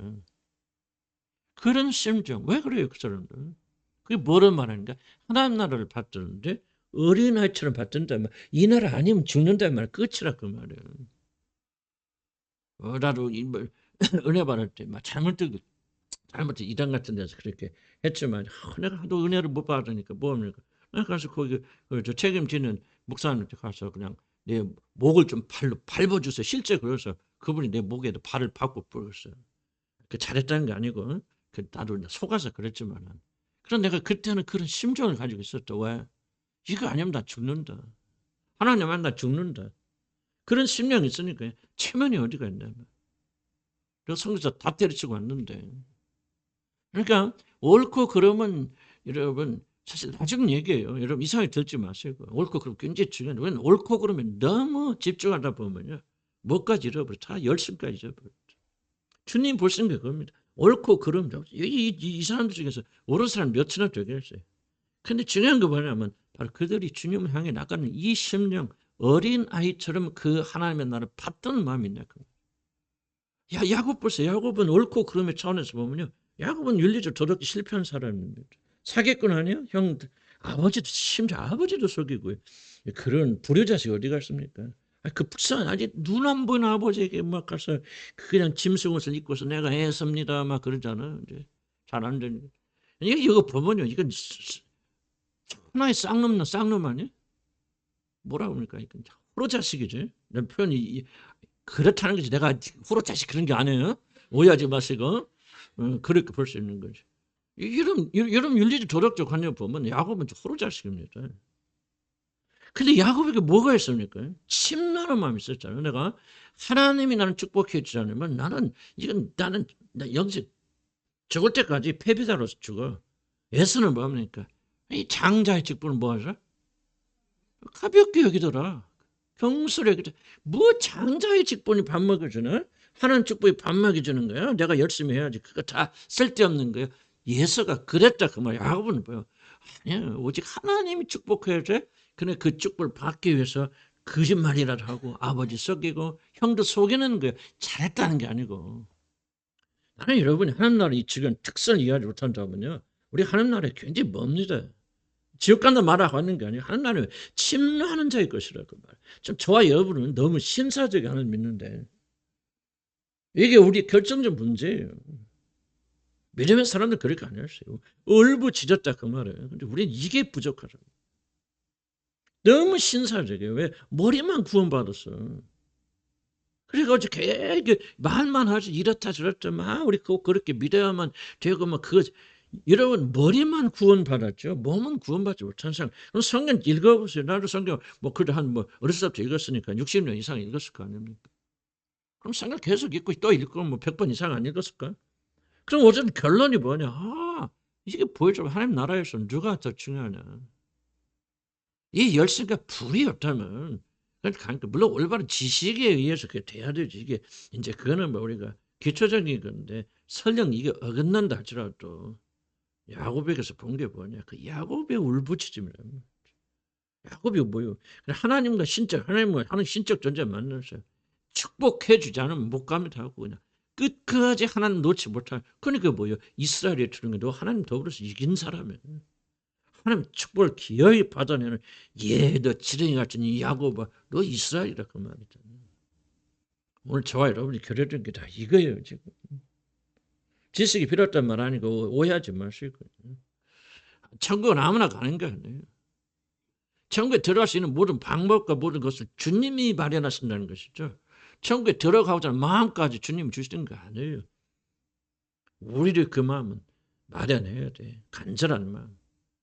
그런 심정. 왜 그래요 그 사람들? 그게 뭐를 말하는가? 하나님 나라를 받드는데 어린아이처럼 받든다. 이 나라 아니면 죽는다 말 끝이라 그 말이에요. 나도 은혜 받을 때 막 잘못해 이단 같은 데서 그렇게 했지만 내가 하도 은혜를 못 받으니까 뭐합니까? 내가 가서 거기 저 책임지는 목사님한테 가서 그냥 내 목을 좀 발로 밟아주세요. 실제 그래서 그분이 내 목에도 발을 밟고 뿌렸어요. 그 잘했다는 게 아니고 그 나도 속아서 그랬지만은 그런 내가 그때는 그런 심정을 가지고 있었다. 왜? 이거 아니면 나 죽는다. 하나님은 나 죽는다. 그런 심령이 있으니까 체면이 어디가 있나. 그래서 성교사 다 때려치고 왔는데 그러니까 옳고 그름은 여러분 사실 나중 얘기예요. 여러분 이상하게 들지 마시고 옳고 그름 굉장히 중요한데 왜냐면 옳고 그름에 너무 집중하다 보면요. 뭐까지 잃어버려. 다 열심까지 잃어버려. 주님 보시는 게 그겁니다. 옳고 그름 이 사람들 중에서 옳은 사람 몇이나 되겠어요. 근데 중요한 거 뭐냐면 바로 그들이 주님을 향해 나가는 이 심령 어린 아이처럼 그 하나님의 나라를 받던 마음이 있냐. 야곱 보세요. 야곱은 옳고 그름의 차원에서 보면요. 야곱은 윤리적으로 도덕이 실패한 사람입니다. 사기꾼 아니에요? 형 아버지도 심지어 아버지도 속이고요. 그런 불효자식 어디 갔습니까? 그 불쌍한 아직 눈 안 보이는 아버지에게 막 가서 그냥 짐승옷을 입고서 내가 애섭니다 막 그러잖아. 이제 잘 안 되는. 이거 보면요. 이건 하나의 쌍놈 아니에요? 뭐라고 합니까? 이건 호로자식이지. 내 표현이 그렇다는 거지. 내가 후로자식 그런 게 아니에요. 오해하지 마시고 그렇게 볼 수 있는 거지. 이런 윤리적 도덕적 관념 보면 야곱은 후로자식입니다. 근데 야곱에게 뭐가 있습니까? 침노하는 마음이 있었잖아요. 내가 하나님이 나는 축복해 주지 않으면 나는 영생 죽을 때까지 패배자로서 죽어. 예수는 뭐합니까? 이 장자의 직분은 뭐하죠? 가볍게 여기더라. 경솔해. 뭐 장자의 직분이 밥 먹여주나? 하나님 축복이 밥 먹여주는 거야. 내가 열심히 해야지. 그거 다 쓸데없는 거야. 예수가 그랬다 그 말이야. 야곱은 뭐야? 아니야. 오직 하나님이 축복해야 돼. 근데 그 축복을 받기 위해서 거짓말이라도 하고 아버지 속이고 형도 속이는 거야. 잘했다는 게 아니고. 나는 여러분이 하나님 나라 이 지금 특성을 이해하지 못한다면요. 우리 하나님 나라에 굉장히 멉니다. 지옥 간다 말하고 하는 게 아니에요. 하나님은 침노하는 자의 것이라 그 말. 좀 저와 여러분은 너무 신사적인 하나님 믿는데 이게 우리 결정적 문제예요. 믿음의 사람들 그렇게 안 했어요. 울부짖었다 그 말이에요. 근데 우리는 이게 부족하죠. 너무 신사적이에요. 왜? 머리만 구원받았어. 그러니까 어떻게 말만 하지 이렇다 저렇다 막 우리 그렇게 믿어야만 되고 막 그거 여러분 머리만 구원받았죠. 몸은 구원받지 못한 사람. 그럼 성경 읽어보세요. 나도 성경 뭐 그래도 한뭐 어렸을 때부터 읽었으니까 60년 이상 읽었을 거 아닙니까? 그럼 성경 계속 읽고 또 읽고 뭐 100번 이상 안 읽었을까? 그럼 어쨌든 결론이 뭐냐? 이게 보여줘. 하나님 나라에서 누가 더 중요하냐? 이 열쇠가 불이 없다면 그러니까 물론 올바른 지식에 의해서 그게 돼야 되지. 이게 이제 그거는 뭐 우리가 기초적인 건데 설령 이게 어긋난다 할지라도 야곱에게서 본 게 뭐냐? 그 야곱의 울부짖음이라. 야곱이 뭐요? 하나님과 신적 하나님과 하는 신적 존재 만나서 축복해 주지 않으면 못 갑니다 하고 그냥 끝까지 하나님 놓지 못할. 그러니까 뭐요? 이스라엘에 주는 게 너 하나님 더불어서 이긴 사람이야. 하나님 축복을 기어이 받아내는 너 지렁이 같은 이 야곱아 너 이스라엘이라 그 말이잖아. 오늘 저와 여러분이 교류된 게 다 이거예요 지금. 지식이 필요했단 말 아니고 오해하지 마시고. 천국은 아무나 가는 게 아니에요. 천국에 들어갈 수 있는 모든 방법과 모든 것을 주님이 마련하신다는 것이죠. 천국에 들어가고자 하는 마음까지 주님이 주시는 거 아니에요. 우리를 그 마음은 마련해야 돼. 간절한 마음.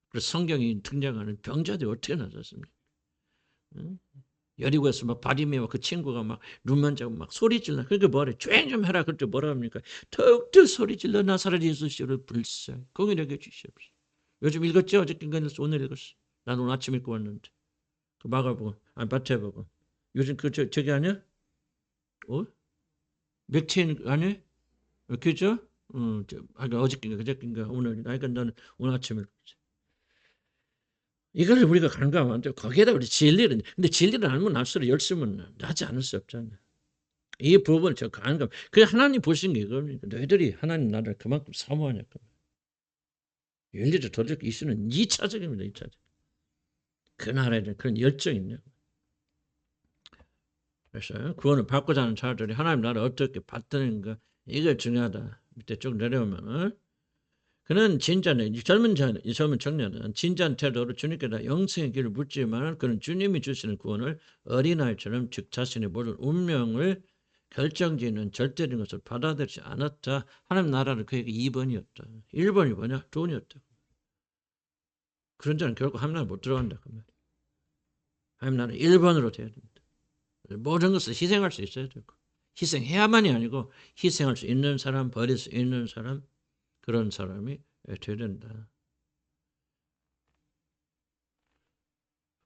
그래서 성경이 등장하는 병자들이 어떻게 나섰습니까? 응? 여리고에서 막 바리메와 그 친구가 막 눈만 자고 막 소리 질러. 그러니까 뭐래? 조용 좀 해라. 그럴 때 뭐라 합니까? 더욱더 소리 질러 나사렛 예수시를 불쌍히 공의하게 주시옵소서. 요즘 읽었죠? 어저께 읽었어. 오늘 읽었어. 난 오늘 아침 읽고 왔는데. 그 마가복음, 아니 마태복음. 요즘 저기 아니야? 어? 맥체인 아니야? 그죠? 어저께인가 그저께인가 오늘, 그러니까 나는 오늘 아침에 이걸 우리가 간과하면 안 돼. 거기에다 우리 진리는, 근데 진리를 알면 알수록 열심은 나지 않을 수 없잖아. 이 부분을 저 간과, 그 하나님 보신 게 이겁니다. 너희들이 하나님 나라를 그만큼 사모하냐고. 윤리를 도저히 이수는 2차적입니다. 2차적. 그 나라에 대한 그런 열정이 있냐고. 그래서 구원을 받고자 하는 자들이 하나님 나라를 어떻게 받드는가, 이게 중요하다. 밑에 쭉 내려오면 그는 진짜는 이 젊은 청년은 진지한 태도로 주님께 다 영생의 길을 묻지만 그는 주님이 주시는 구원을 어린아이처럼 즉 자신의 모든 운명을 결정짓는 절대적인 것을 받아들이지 않았다. 하나님 나라는 그에게 2번이었다. 1번이 뭐냐? 돈이었다. 그런 자는 결국 하나님 나라 못 들어간다. 그 말이야. 하나님 나라는 1번으로 돼야 됩니다. 모든 것을 희생할 수 있어야 되고, 희생해야만이 아니고 희생할 수 있는 사람, 버릴 수 있는 사람, 그런 사람이 돼야 된다.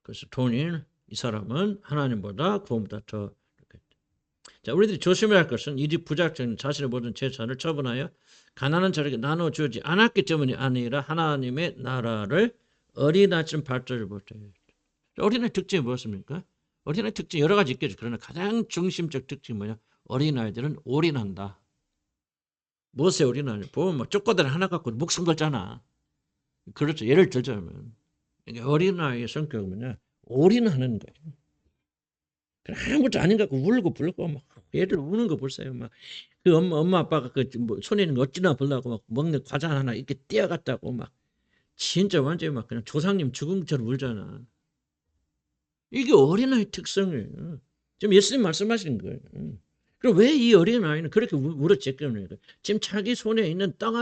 그래서 돈인 이 사람은 하나님보다 구원보다 더. 자, 우리들이 조심해야 할 것은 이 집 부자처럼 자신의 모든 재산을 처분하여 가난한 자에게 나눠주지 않았기 때문이 아니라 하나님의 나라를 어린아이처럼 발달을 못해요. 어린아이 특징이 무엇입니까? 어린아이 특징 여러 가지 있겠죠. 그러나 가장 중심적 특징이 뭐냐? 어린아이들은 올인한다. 무엇에 올인하냐? 보면 뭐 쪼꼬대를 하나 갖고 목숨 걸잖아. 그렇죠. 예를 들자면 어린아이의 성격은 뭐냐? 올인하는 거예요. 아무것도 아닌 것 같고 울고 불고 막 애들 우는 거 보세요. 막 그 엄마 아빠가 그뭐 손에 있는 거 어찌나 보려고 막 먹는 과자 하나 이렇게 떼어갔다고 막 진짜 완전히 막 그냥 조상님 죽은 것처럼 울잖아. 이게 어린아이 특성이에요. 지금 예수님 말씀하시는 거예요. 그럼 왜 이 어린아이는 그렇게 울었겠습니까? 지금 자기 손에 있는 빵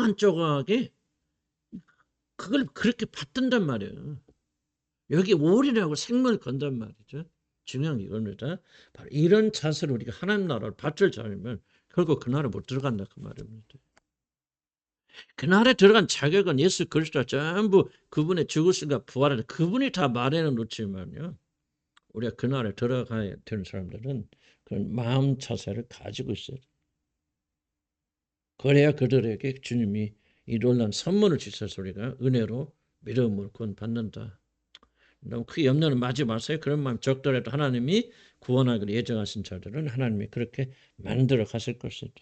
한 조각에 그걸 그렇게 받든단 말이에요. 여기 올인하고 생명을 건단 말이죠. 중요한 게 이겁니다. 바로 이런 자세로 우리가 하나님 나라를 받들 줄 알면 결국 그 나라에 못 들어간다 그 말입니다. 그 나라에 들어간 자격은 예수 그리스도가 전부 그분의 죽으심과 부활을 그분이 다 마련해 놓지만요. 우리가 그 나라에 들어가야 되는 사람들은 그런 마음 자세를 가지고 있어야 돼요. 그래야 그들에게 주님이 이 놀라운 선물을 주셔서 우리가 은혜로 믿음으로 구원받는다. 너무 크게 염려는 마지 마세요. 그런 마음 적더라도 하나님이 구원하기로 예정하신 자들은 하나님이 그렇게 만들어 가실 것이다.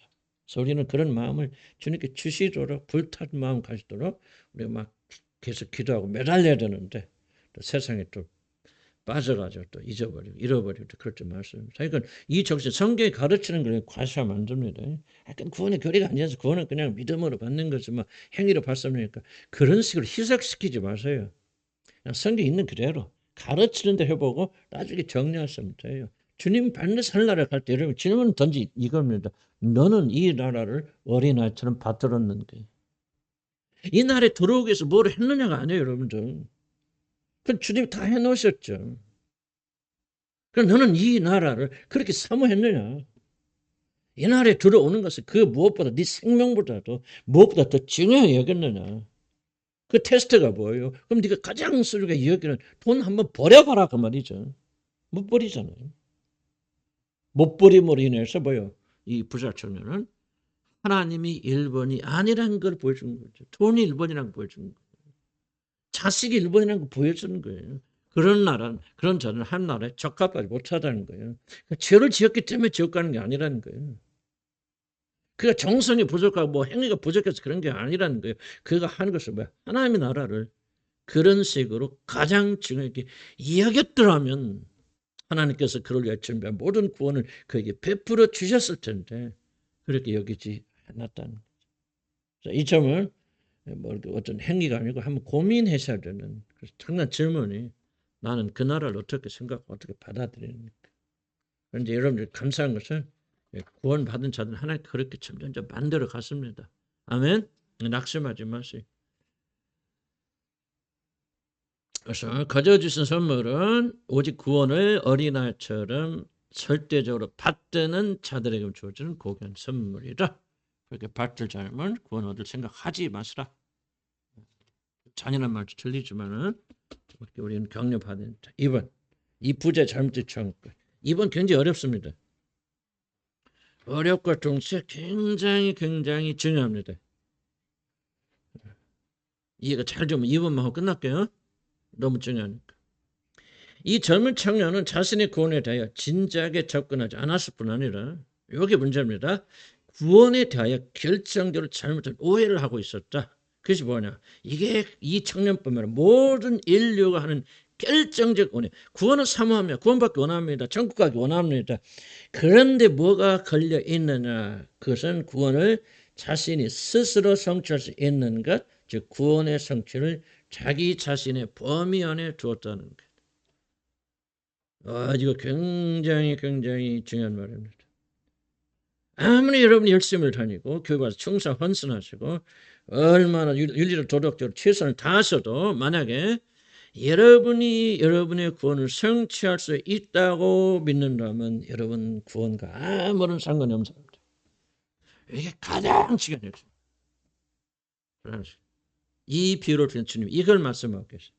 그래서 우리는 그런 마음을 주님께 주시도록 불타는 마음 가지도록 우리가 막 계속 기도하고 매달려야 되는데 또 세상에 또 빠져가지고 또 잊어버리고 잃어버리고 그럴 줄 말씀입니다. 그러니까 이 정신 성경이 가르치는 걸 과시하면 안 됩니다. 약간 구원의 교리가 아니어서 구원은 그냥 믿음으로 받는 거지 뭐 행위로 받습니까? 그런 식으로 희석시키지 마세요. 그냥 성경 있는 그대로 가르치는 데 해보고 나중에 정리하시면 돼요. 주님 반드시 하늘나라에 갈 때 여러분 질문 던지 이겁니다. 너는 이 나라를 어린아이처럼 받들었는데 이 나라에 들어오기 위해서 뭘 했느냐가 아니에요 여러분들. 그 주님이 다 해놓으셨죠. 그럼 너는 이 나라를 그렇게 사모했느냐? 이 나라에 들어오는 것을 그 무엇보다 네 생명보다도 무엇보다 더 중요하게 여겼느냐? 그 테스트가 뭐예요? 그럼 네가 가장 소중하게 여기는 돈 한번 버려봐라 그 말이죠. 못 버리잖아요. 못 버림으로 인해서 뭐요? 이 부자 청년은 하나님이 1번이 아니라는 걸 보여주는 거죠. 돈이 1번이라는 걸 보여주는 거예요. 자식이 1번이라는 걸 보여주는 거예요. 그런 자는 한 나라에 적합하지 못하다는 거예요. 그러니까 죄를 지었기 때문에 지옥 가는 게 아니라는 거예요. 그가 정성이 부족하고 뭐 행위가 부족해서 그런 게 아니라는 거예요. 그가 하는 것은 뭐야? 하나님의 나라를 그런 식으로 가장 중요하게 여겼더라면 하나님께서 그를 위해 준비한 모든 구원을 그에게 베풀어 주셨을 텐데 그렇게 여기지 않았다는 거죠. 이 점을 뭐 어떤 행위가 아니고 한번 고민하셔야 되는 장난 질문이 나는 그 나라를 어떻게 생각하고 어떻게 받아들이는가. 그런데 여러분들 감사한 것은 구원받은 자들은 하나님 그렇게 점점 만들어 갔습니다. 아멘. 낙심하지 마세요. 그래서 가져주신 선물은 오직 구원을 어린아이처럼 절대적으로 받드는 자들에게 주어지는 고귀한 선물이다. 그렇게 받들 자면 구원 얻을 생각하지 마시라. 잔인한 말도 들리지만은 우리는 격려받은 2번 이 부재 잘못된 처형권. 2번 굉장히 어렵습니다. 어렵고 동시에 굉장히 중요합니다. 이해가 잘 되면 2번만 하고 끝날게요. 너무 중요하니까. 이 젊은 청년은 자신의 구원에 대하여 진지하게 접근하지 않았을 뿐 아니라 이게 문제입니다. 구원에 대하여 결정적으로 잘못된 오해를 하고 있었다. 그것이 뭐냐? 이게 이 청년뿐만 아니라 모든 인류가 하는 결정적 오해. 구원은 사모합니다. 구원받기 원합니다. 천국 가기 원합니다. 그런데 뭐가 걸려 있느냐? 그것은 구원을 자신이 스스로 성취할 수 있는 것, 즉 구원의 성취를 자기 자신의 범위 안에 두었다는 것. 이거 굉장히 중요한 말입니다. 아무리 여러분이 열심을 다니고 교회 와서 충성 헌신하시고 얼마나 윤리적 도덕적으로 최선을 다하셔도 만약에 여러분이 여러분의 구원을 성취할 수 있다고 믿는다면 여러분 구원과 아무런 상관이 없습니다. 이게 가장 중요해요. 이 비유를 통해 주님 이걸 말씀하고 계세요.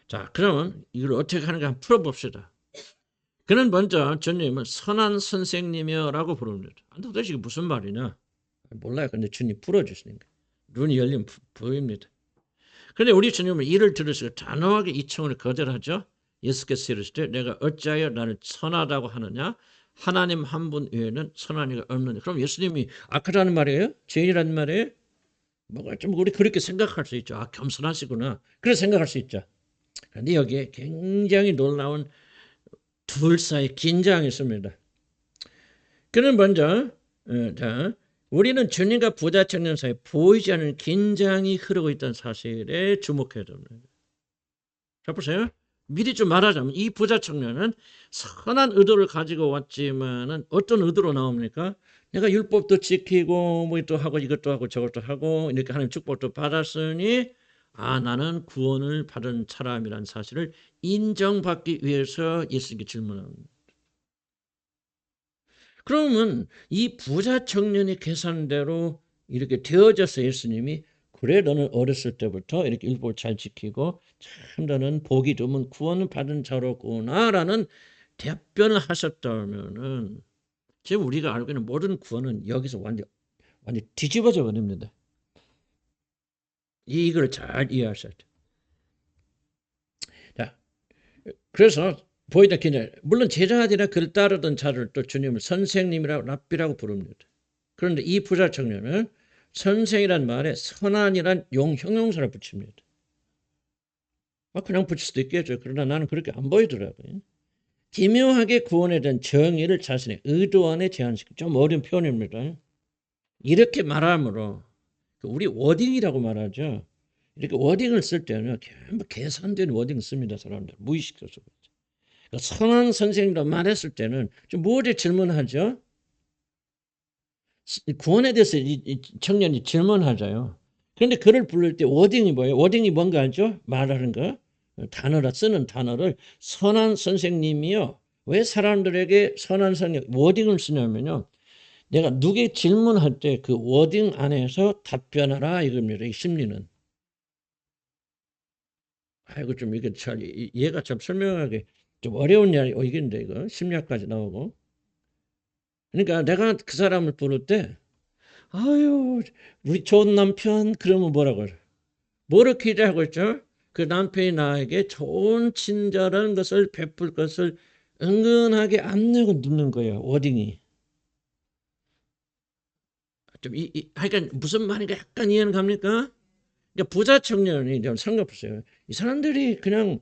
자, 그러면 이걸 어떻게 하는가 한번 풀어봅시다. 그는 먼저 주님을 선한 선생님이여라고 부릅니다. 도대체 이게 무슨 말이냐? 몰라요. 근데 주님 풀어주시니까 눈이 열리면 보입니다. 그런데 우리 주님은 이를 들으시고 단호하게 이 청을 거절하죠. 예수께서 이르실 때 내가 어찌하여 나를 선하다고 하느냐? 하나님 한 분 외에는 선한 이가 없느냐. 그럼 예수님이 악하다는 말이에요? 죄인이라는 말이에요? 뭐가 좀 우리 그렇게 생각할 수 있죠. 겸손하시구나. 그렇게 생각할 수 있죠. 그런데 여기에 굉장히 놀라운 둘 사이 긴장이 있습니다. 그는 먼저 우리는 주님과 부자 청년 사이에 보이지 않는 긴장이 흐르고 있다는 사실에 주목해야 됩니다. 자 보세요. 미리 좀 말하자면 이 부자 청년은 선한 의도를 가지고 왔지만은 어떤 의도로 나옵니까? 내가 율법도 지키고 뭐 또 하고 이것도 하고 저것도 하고 이렇게 하나님 축복도 받았으니 나는 구원을 받은 사람이라는 사실을 인정받기 위해서 예수님께 질문합니다. 그러면 이 부자 청년의 계산대로 이렇게 되어져서 예수님이 그래 너는 어렸을 때부터 이렇게 율법을 잘 지키고 참 너는 복이 드문 구원을 받은 자로구나라는 답변을 하셨다면은 지금 우리가 알고 있는 모든 구원은 여기서 완전 뒤집어져 버립니다. 이걸 잘 이해하셔야 돼요. 자, 그래서 보이다 기냐 물론 제자들이나 그를 따르던 자를 또 주님을 선생님이라고 랍비라고 부릅니다. 그런데 이 부자 청년은 선생이란 말에 선한이란 형용사를 붙입니다. 그냥 붙일 수도 있겠죠. 그러나 나는 그렇게 안 보이더라고요. 기묘하게 구원에 대한 정의를 자신의 의도 안에 제한시키고 좀 어려운 표현입니다. 이렇게 말함으로 우리 워딩이라고 말하죠. 이렇게 워딩을 쓸 때는 계산된 워딩 씁니다. 사람들 무의식적으로. 선한 선생님이라고 말했을 때는 좀 뭐를 질문하죠? 구원에 대해서 이 청년이 질문하자요. 그런데 그를 부를 때 워딩이 뭐예요? 워딩이 뭔가 알죠? 말하는 거. 단어라 쓰는 단어를 선한 선생님이요. 왜 사람들에게 선한 선생님 워딩을 쓰냐면요. 내가 누구에게 질문할 때 그 워딩 안에서 답변하라 이겁니다. 이 심리는. 아이고 좀 이게 잘 얘가 참 설명하기 좀 어려운 얘기인데 이거 심리학까지 나오고. 그러니까 내가 그 사람을 부를 때 아유 우리 좋은 남편 그러면 뭐라고 해요? 뭐를 기대하고 있죠? 그 남편이 나에게 좋은 친절한 것을 베풀 것을 은근하게 압력을 넣는 거예요. 워딩이. 좀 그러니까 무슨 말인가 약간 이해는 갑니까? 그러니까 부자 청년이 좀 생각해 보세요. 이 사람들이 그냥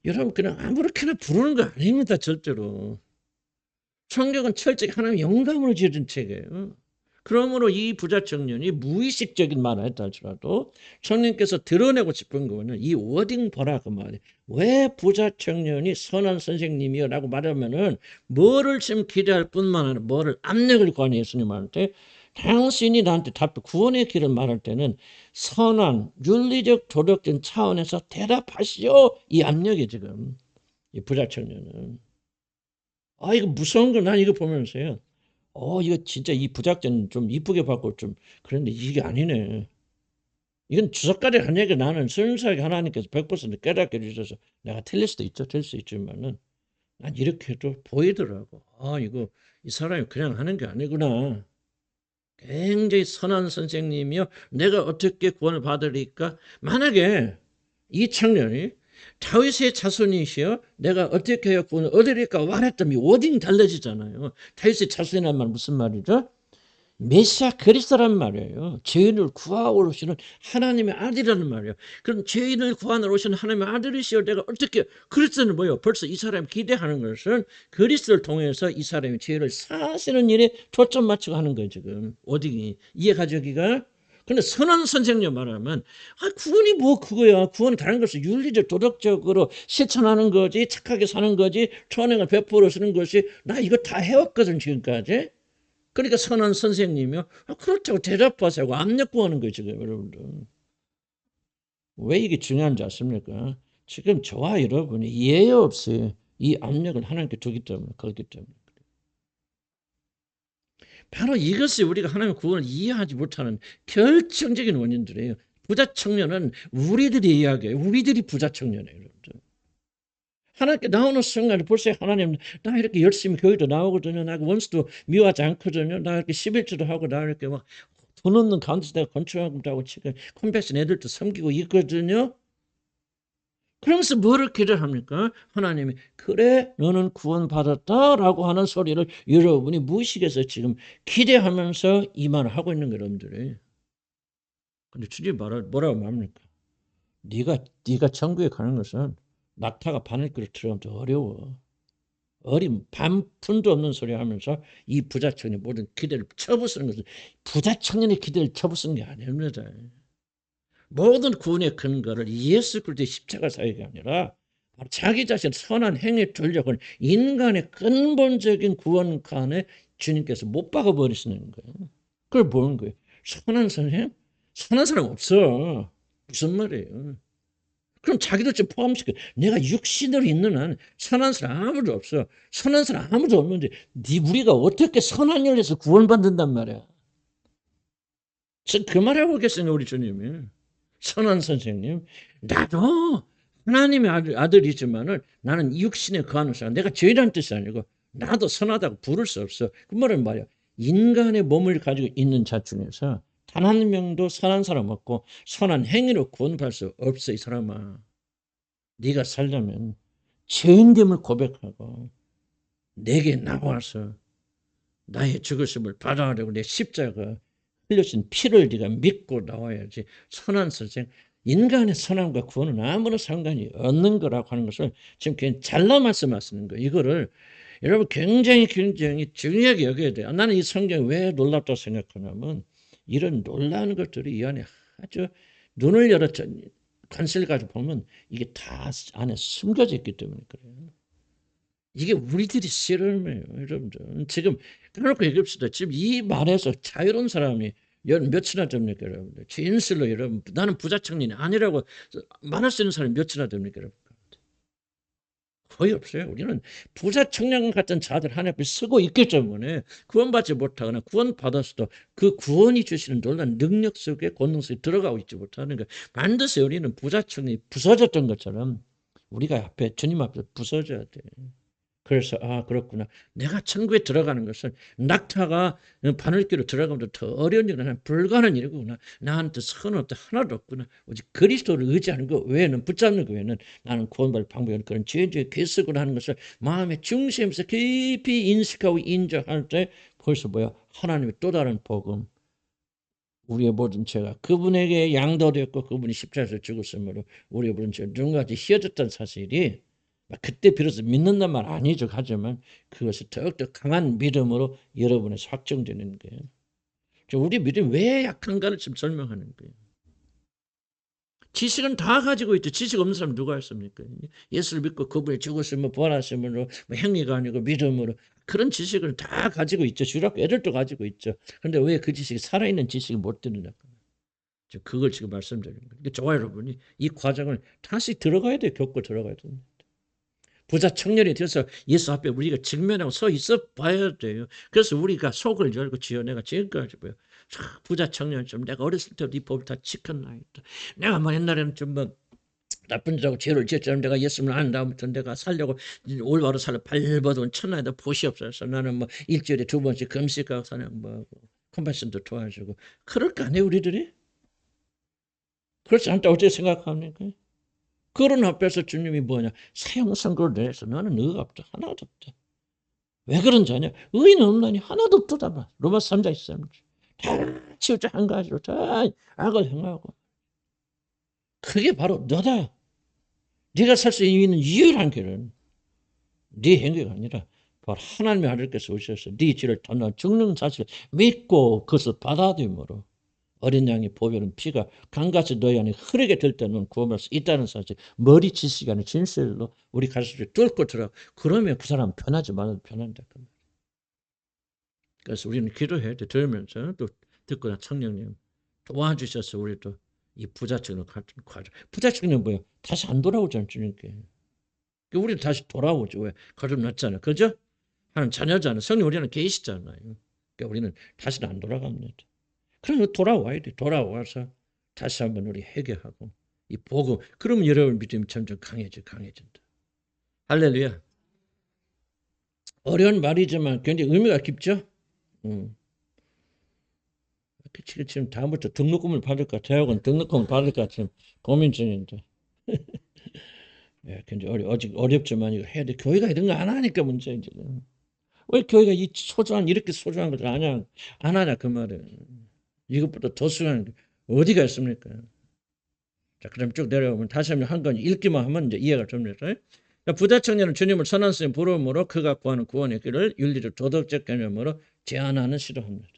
여러분 그냥 아무렇게나 부르는 거 아닙니다. 절대로. 성경은 철저히 하나님의 영감으로 지어진 책이에요. 그러므로 이 부자 청년이 무의식적인 말을 했다 할지라도 청년께서 드러내고 싶은 거는 이 워딩 보라 그 말이에요. 왜 부자 청년이 선한 선생님이요 라고 말하면은 뭐를 지금 기대할 뿐만 아니라 뭐를 압력을 구하는 예수님한테 당신이 나한테 구원의 길을 말할 때는 선한 윤리적 도덕적 차원에서 대답하시오 이 압력이 지금 이 부자 청년은 이거 무서운 거 난 이거 보면서요. 이거 진짜 이 부작전 좀 이쁘게 받고 좀 그런데 이게 아니네. 이건 주석가리 한 얘기 나는 순수하게 하나님께서 100% 깨닫게 해주셔서 내가 틀릴 수도 있죠. 될 수 있지만은 난 이렇게 해도 보이더라고. 아, 이거 이 사람이 그냥 하는 게 아니구나. 굉장히 선한 선생님이요. 내가 어떻게 구원을 받으리까? 만약에 이 청년이 다윗의 자손이시여 내가 어떻게 해야 구원을 얻으리까 말했더니 워딩 달라지잖아요. 다윗의 자손이란 말 무슨 말이죠? 메시아 그리스도란 말이에요. 죄인을 구하러 오시는 하나님의 아들이라는 말이에요. 그럼 죄인을 구하러 오시는 하나님의 아들이시여 내가 어떻게 그리스도는 뭐예요? 벌써 이 사람이 기대하는 것은 그리스도를 통해서 이 사람이 죄를 사시는 일에 초점 맞추고 하는 거예요. 지금 어디 이해가지기가 근데 선한 선생님 말하면 구원이 뭐 그거야. 구원은 다른 것을 윤리적 도덕적으로 실천하는 거지 착하게 사는 거지 선행을 베풀어 쓰는 것이 나 이거 다 해왔거든 지금까지. 그러니까 선한 선생님이요. 그렇다고 대답하세요. 압력 구하는 거예요, 지금 여러분들. 왜 이게 중요한지 아십니까? 지금 저와 여러분이 예외 없이 이 압력을 하나님께 두기 때문에, 그렇기 때문에. 바로 이것이 우리가 하나님의 구원을 이해하지 못하는 결정적인 원인들이에요. 부자 청년은 우리들이 이야기해요. 우리들이 부자 청년이에요, 여러분들. 하나님께 나오는 순간에 벌써 하나님 나 이렇게 열심히 교회도 나오거든요. 나 원수도 미워하지 않거든요. 나 이렇게 11조도 하고 나 이렇게 막 돈 없는 가운데서 내가 건축하고 하고 지금 컴패션 애들도 섬기고 있거든요. 그러면서 뭐를 기대합니까? 하나님이 그래 너는 구원받았다라고 하는 소리를 여러분이 무의식에서 지금 기대하면서 이 말을 하고 있는 거예요, 여러분들이. 근데 주님 뭐라고 말합니까? 네가 천국에 가는 것은 낙타가 바늘귀를 들어가면 더 어려워. 어린 반푼도 없는 소리 하면서 이 부자 청년의 모든 기대를 쳐부수는 것은 부자 청년의 기대를 쳐부수는 게 아닙니다. 모든 구원의 근거를 예수 그리스도의 십자가 사역이 아니라 자기 자신 선한 행위 전력을 인간의 근본적인 구원관에 주님께서 못 박아버리시는 거예요. 그걸 보는 거예요. 선한 선생? 선한 사람 없어. 무슨 말이에요? 그럼 자기도 좀 포함시켜. 내가 육신으로 있는 한 선한 사람 아무도 없어. 선한 사람 아무도 없는데 우리가 어떻게 선한 일을 해서 구원받는단 말이야. 그 말하고 계시네 우리 주님이. 선한 선생님. 나도 하나님의 아들이지만은 나는 육신에 거하는 사람. 내가 죄라는 뜻이 아니고 나도 선하다고 부를 수 없어. 그 말은 말이야. 인간의 몸을 가지고 있는 자 중에서 단 한 명도 선한 사람 없고 선한 행위로 구원받을 수 없어 이 사람아. 네가 살려면 죄인됨을 고백하고 내게 나와서 나의 죽으심을 받아가려고 내 십자가 흘려진 피를 네가 믿고 나와야지. 선한 선생 인간의 선함과 구원은 아무런 상관이 없는 거라고 하는 것을 지금 그냥 잘라 말씀하시는 거예요. 이거를 여러분 굉장히 중요하게 여겨야 돼요. 나는 이 성경이 왜 놀랍다고 생각하냐면 이런 놀라운 것들이 이 안에 아주 눈을 열어 관심을 가지고 보면 이게 다 안에 숨겨져 있기 때문에 그래요. 이게 우리들이 싫어해요, 여러분들. 지금 그렇게 얘기합시다. 지금 이 말에서 자유로운 사람이 몇이나 됩니까, 여러분들? 진실로 여러분, 나는 부자 청년이 아니라고 말할 수 있는 사람이 몇이나 됩니까, 여러분? 거의 없어요. 우리는 부자 청년 같은 자들 하나 앞에 쓰고 있기 때문에 구원받지 못하거나 구원받았어도 그 구원이 주시는 놀라운 능력 속에 권능 속에 들어가고 있지 못하는 거예요. 반드시 우리는 부자 청년이 부서졌던 것처럼 우리가 앞에 주님 앞에 부서져야 돼. 그래서 그렇구나. 내가 천국에 들어가는 것은 낙타가 바늘귀로 들어가면 더 어려운 일은 불가능한 일이구나. 나한테 선은 하나도 없구나. 오직 그리스도를 의지하는 것 외에는 붙잡는 것 외에는 나는 구원받을 방법이 없는 그런 죄의 괴석을 하는 것을 마음의 중심에서 깊이 인식하고 인정할 때 벌써 뭐야? 하나님의 또 다른 복음. 우리의 모든 죄가 그분에게 양도되었고 그분이 십자가에서 죽었으므로 우리의 모든 죄가 누군가한테 휘어졌다는 사실이 그때 비로소 믿는단 말 아니죠. 하지만 그것이 더욱더 강한 믿음으로 여러분에서 확정되는 거예요. 우리 믿음이 왜 약한가를 지금 설명하는 거예요. 지식은 다 가지고 있죠. 지식 없는 사람 누가 있습니까? 예수를 믿고 그분이 죽으시면 부활하심으로 행위가 아니고 믿음으로 그런 지식을 다 가지고 있죠. 주일학교 애들도 가지고 있죠. 그런데 왜 그 지식이 살아있는 지식이 못 드느냐. 그걸 지금 말씀드리는 거예요. 그러니까 저와 여러분이 이 과정을 다시 들어가야 돼요. 겪고 들어가야 돼요. 부자 청년이 되어서 예수 앞에 우리가 직면하고 서 있어 봐야 돼요. 그래서 우리가 속을 열고 지어내가 지금까지 뭐요. 부자 청년 좀 내가 어렸을 때부터 이 법을 다 지켰나이다. 내가 뭐 옛날에는 좀 뭐 나쁜 짓하고 죄를 지었지만 내가 예수님을 안 다음부터 내가 살려고 올바로 살려 발버둥 천나에다 보시 없어서 나는 뭐 일주일에 2번씩 금식하고 사냥 뭐 컴패션도 도와주고 그럴 거 아니에요 우리들이? 그렇지 않다 어떻게 생각합니까? 그런 앞에서 주님이 뭐냐 사형 선고를 내서 너는 의가 없다 하나도 없다. 왜 그런지 아냐? 의인은 없나니 하나도 없다. 로마 3장 13절. 다 치우쳐 한 가지로 다 악을 행하고 그게 바로 너다. 네가 살 수 있는 유일한 길은 네 행위가 아니라 바로 하나님의 아들께서 오셔서 네 죄를 담당 죽는 사실을 믿고 그것을 받아들임으로 어린 양의 보혈은 피가 강같이 너희 안에 흐르게 될 때는 구원할 수 있다는 사실 머리 지식이 아닌 진실로 우리 가슴에 뚫고 들어 그러면 그 사람 변하지 말아도 변한다. 그래서 우리는 기도해야 돼. 들으면서 또 듣거나 청년님 도와주셔서 우리도 이 부자층으로 같은 과정. 부자층은 뭐예요? 다시 안 돌아오잖아요. 주님께. 우리는 다시 돌아오죠. 왜? 거듭났잖아요. 그죠? 하나님 자녀잖아요. 성령 우리 안에 계시잖아요. 그러니까 우리는 다시는 안 돌아갑니다. 그럼 돌아와야 돼. 돌아와서 다시 한번 우리 회개하고 이 복음. 그러면 여러분 믿음이 점점 강해진다. 할렐루야. 어려운 말이지만 굉장히 의미가 깊죠? 지금 다음부터 등록금을 받을까? 대학원 등록금을 받을까? 지금 고민 중인데. 예, 굉장히 어렵지만 이거 해야 돼. 교회가 이런 거 안 하니까 문제인 지금. 왜 교회가 이렇게 소중한 것을 안 하냐 그 말은. 이것보다 더 소중한 게 어디가 있습니까? 자, 그럼 쭉 내려오면 다시 한번 건 읽기만 하면 이제 이해가 됩니다. 부자 청년은 주님을 선한 스님 부름으로 그가 구하는 구원의 길을 윤리적 도덕적 개념으로 제안하는 시도합니다.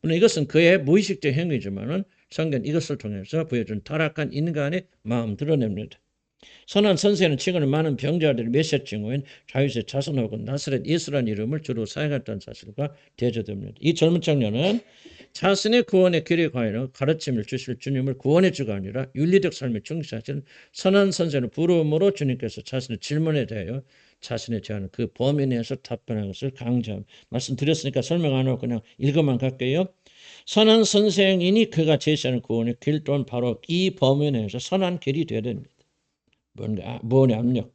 물론 이것은 그의 무의식적 행위지만은 성경 이것을 통해서 보여준 타락한 인간의 마음 드러냅니다. 선한 선생은 최근에 많은 병자들이 메시아 증후인 다윗의 자손 혹은 나사렛 예수라는 이름을 주로 사용했다는 사실과 대조됩니다. 이 젊은 청년은 자신의 구원의 길에 관하여 가르침을 주실 주님을 구원의 주가 아니라 윤리적 삶에 충실하신 선한 선생을 부름으로 주님께서 자신의 질문에 대하여 자신의 제안을 그 범위 내에서 답변하는 것을 강조합니다. 말씀드렸으니까 설명 안 하고 그냥 읽어만 갈게요. 선한 선생이니 그가 제시하는 구원의 길 또한 바로 이 범위 내에서 선한 길이 되어야 됩니다. 무언의 압력.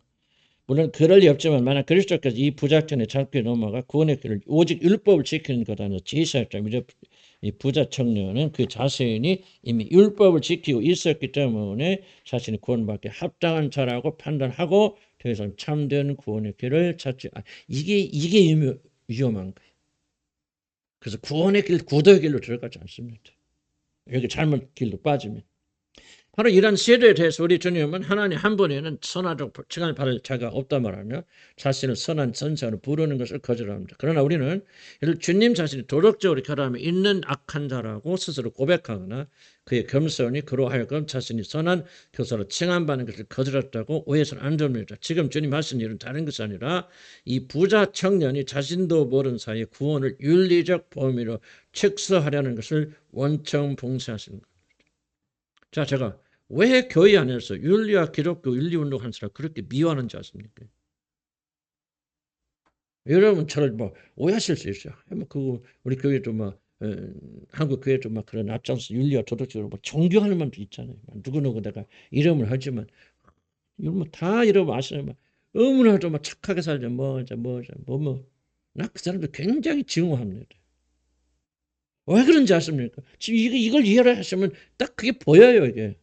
물론 그럴 리 없지만 만약 그리스도께서 이 부자천의 잡기에 넘어가 구원의 길을 오직 율법을 지키는 것 아니라 제시했다면 이 부자 청년은 그 자신이 이미 율법을 지키고 있었기 때문에 자신이 구원받기 합당한 자라고 판단하고 더 이상 참된 구원의 길을 찾지. 이게 위험한 거예요. 그래서 구원의 길, 구도의 길로 들어가지 않습니다. 여기 잘못 길로 빠지면. 바로 이런 시대에 대해서 우리 주님은 하나님 한 분에는 선하도록 칭을 받을 자가 없다 말하며 자신을 선한 선자로 부르는 것을 거절합니다. 그러나 우리는 주님 자신이 도덕적으로 결함이 있는 악한 자라고 스스로 고백하거나 그의 겸손이 그로 하여금 자신이 선한 교사로 칭함받는 것을 거절했다고 오해해서는 안 됩니다. 지금 주님 하신 일은 다른 것이 아니라 이 부자 청년이 자신도 모르는 사이에 구원을 윤리적 범위로 책수하려는 것을 원청 봉쇄하시는 겁니다. 자, 제가 왜 교회 안에서 윤리와 기독교 윤리운동 한 사람 그렇게 미워하는지 아십니까? 여러분 저를 뭐 오해하실 수 있어요. 우리 교회도 한국 교회도 그런 앞장서 윤리와 도덕적으로 존경하는 마음도 있잖아요. 누구누구 내가 이름을 하지만 이런 다 이름 아시는 너무나도 착하게 살자 나 그 사람들 굉장히 증오합니다. 왜 그런지 아십니까? 지금 이걸 이해를 하시면 딱 그게 보여요 이게.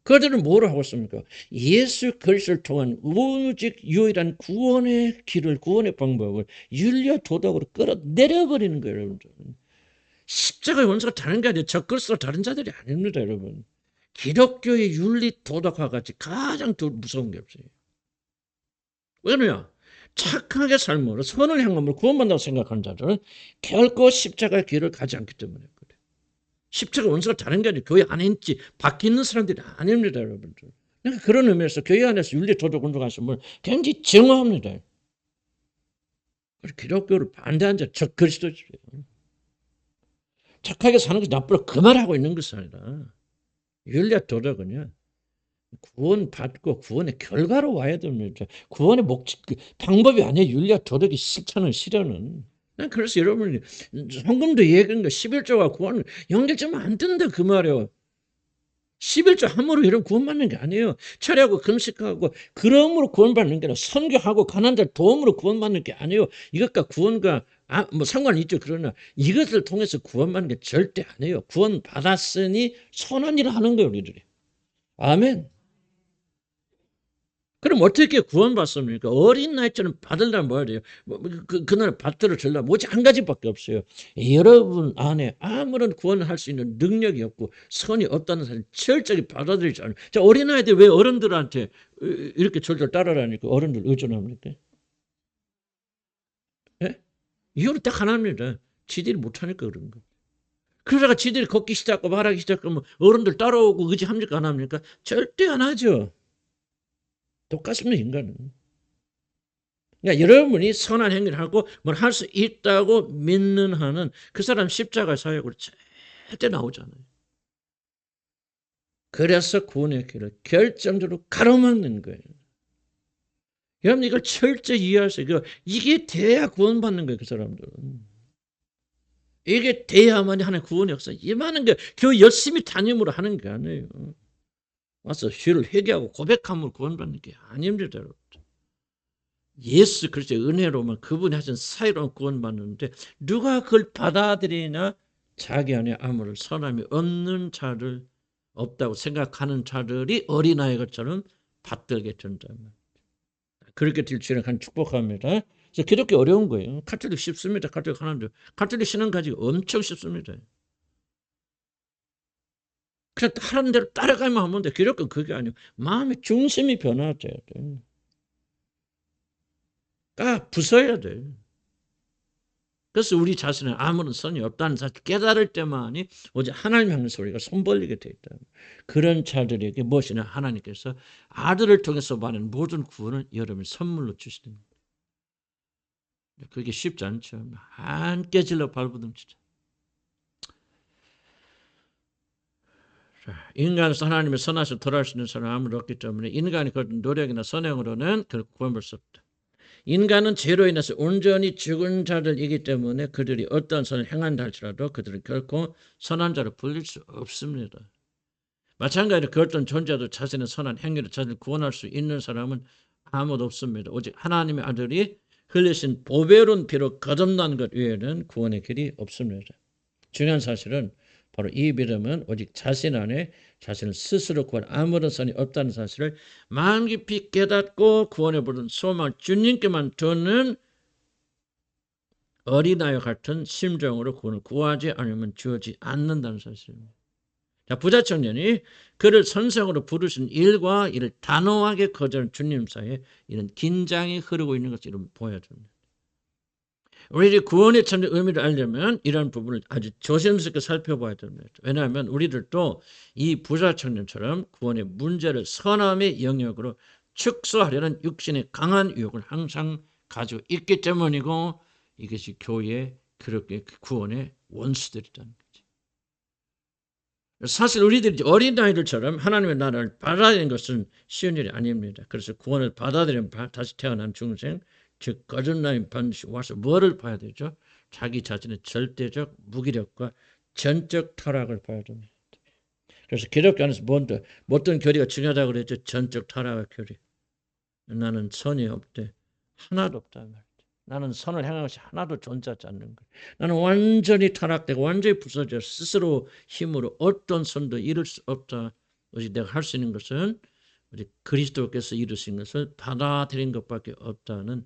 그들은 뭐를 하고 있습니까? 예수 그리스도를 통한 오직 유일한 구원의 길을 구원의 방법을 윤리와 도덕으로 끌어내려버리는 거예요. 여러분들. 십자가의 원수가 다른 게 아니라 적그리스도가 다른 자들이 아닙니다. 여러분. 기독교의 윤리 도덕화 같이 가장 더 무서운 게 없어요. 왜냐? 착하게 삶으로 선을 향함으로 구원받는다고 생각하는 자들은 결코 십자가의 길을 가지 않기 때문에 그래요. 십자가 원수가 다른 게 아니라 교회 안에 있지 밖에 있는 사람들이 아닙니다. 여러분들. 그러니까 그런 의미에서 교회 안에서 윤리 도덕 운동하시는 분을 굉장히 증오합니다. 기독교를 반대한 자 적그리스도죠. 착하게 사는 것이 나쁘다 그 말하고 있는 것이 아니라 윤리와 도덕은요. 구원받고 구원의 결과로 와야 됩니다. 구원의 방법이 아니에요. 윤리와 도덕이 실천은 실현은. 그래서 여러분이 헌금도 얘기한 거 11조가 구원 연결점은 안 된다 그 말이에요. 11조 함으로 이런 구원받는 게 아니에요. 철야하고 금식하고 그러므로 구원받는 게 아니라 선교하고 가난한 자 도움으로 구원받는 게 아니에요. 이것과 구원과 뭐 상관이 있죠. 그러나 이것을 통해서 구원받는 게 절대 아니에요. 구원 받았으니 선한 일을 하는 거예요, 우리들이. 아멘. 그럼 어떻게 구원받습니까? 어린 나이처럼 받으려면 뭐야 돼요? 그날 받들어 주려면 오직 한 가지밖에 없어요. 여러분 안에 아무런 구원을 할 수 있는 능력이 없고 선이 없다는 사실 철저히 받아들이지 않아요. 자, 어린아이들 왜 어른들한테 이렇게 졸졸 따라다니까 어른들 의존합니까? 예? 이유는 딱 하나입니다. 지들이 못하니까 그런 거. 그러다가 지들이 걷기 시작하고 말하기 시작하면 어른들 따라오고 의지합니까? 안 합니까? 절대 안 하죠. 똑같습니다, 인간은. 그러니까 여러분이 선한 행위를 하고 뭘 할 수 있다고 믿는 한은 그 사람 십자가 사역으로 절대 나오잖아요. 그래서 구원의 길을 결정적으로 가로막는 거예요. 여러분 이걸 철저히 이해하세요. 이게 돼야 구원받는 거예요. 그 사람들은. 이게 돼야만이 하나님 구원의 역사 임하는 게 교회 열심히 다님으로 하는 게 아니에요. 와서 죄를 회개하고 고백함으로 구원받는 게 아닙니다. 예수 그리스도의 은혜로만 그분이 하신 사이로 구원받는데 누가 그걸 받아들이냐? 자기 안에 아무런 선함이 없는 자를 없다고 생각하는 자들이 어린아이 것처럼 받들게 된다면 그렇게 될 줄은 간 축복합니다. 그래서 기독교 어려운 거예요. 카톨릭 쉽습니다. 카톨릭 하나님 카톨릭 신앙 가지고 엄청 쉽습니다. 그냥 하는 대로 따라가면 하면 돼. 기독교 그게 아니고 마음의 중심이 변화돼야 돼. 부숴야 돼. 그래서 우리 자신은 아무런 선이 없다는 사실 깨달을 때만이 오직 하나님 향해서 우리가 손 벌리게 돼 있다. 그런 자들에게 무엇이냐 하나님께서 아들을 통해서 받는 모든 구원을 여러분이 선물로 주시는 거예요. 그게 쉽지 않죠. 안 깨질러 발부둥치죠. 인간에서 하나님의 선하신 덜할 수 있는 사람은 아무도 없기 때문에 인간이 거둔 노력이나 선행으로는 결국 구원받을 수 없다. 인간은 죄로 인해서 온전히 죽은 자들이기 때문에 그들이 어떤 선을 행한다 할지라도 그들은 결코 선한 자로 불릴 수 없습니다. 마찬가지로 그 어떤 존재도 자신의 선한 행위로 자신을 구원할 수 있는 사람은 아무도 없습니다. 오직 하나님의 아들이 흘리신 보배로운 피로 거듭난 것 외에는 구원의 길이 없습니다. 중요한 사실은 바로 이 믿음은 오직 자신 안에 자신을 스스로 구할 아무런 선이 없다는 사실을 마음 깊이 깨닫고 구원에 부른 소망을 주님께만 두는 어린아이와 같은 심정으로 구원을 구하지 않으면 주어지지 않는다는 사실입니다. 자, 부자 청년이 그를 선생으로 부르신 일과 이를 단호하게 거절한 주님 사이에 이런 긴장이 흐르고 있는 것을 보여줍니다. 우리들이 구원의 참된 의미를 알려면 이런 부분을 아주 조심스럽게 살펴봐야 됩니다. 왜냐하면 우리들도 이 부자 청년처럼 구원의 문제를 선함의 영역으로 축소하려는 육신의 강한 유혹을 항상 가지고 있기 때문이고 이것이 교회의 그렇게 구원의 원수들이라는 거죠. 사실 우리들이 어린아이들처럼 하나님의 나라를 받아들이는 것은 쉬운 일이 아닙니다. 그래서 구원을 받아들이면 다시 태어난 중생 즉 거듭남이 반드시 와서 뭐를 봐야 되죠? 자기 자신의 절대적 무기력과 전적 타락을 봐야 됩니다. 그래서 기독교 안에서 어떤 교리가 중요하다고 그랬죠? 전적 타락의 교리. 나는 선이 없대. 하나도 없다 말이죠. 나는 선을 행한 것이 하나도 존재하지 않는 거예요. 나는 완전히 타락되고 완전히 부서져 스스로 힘으로 어떤 선도 이룰 수 없다. 오직 내가 할 수 있는 것은 우리 그리스도께서 이루신 것을 받아들인 것밖에 없다는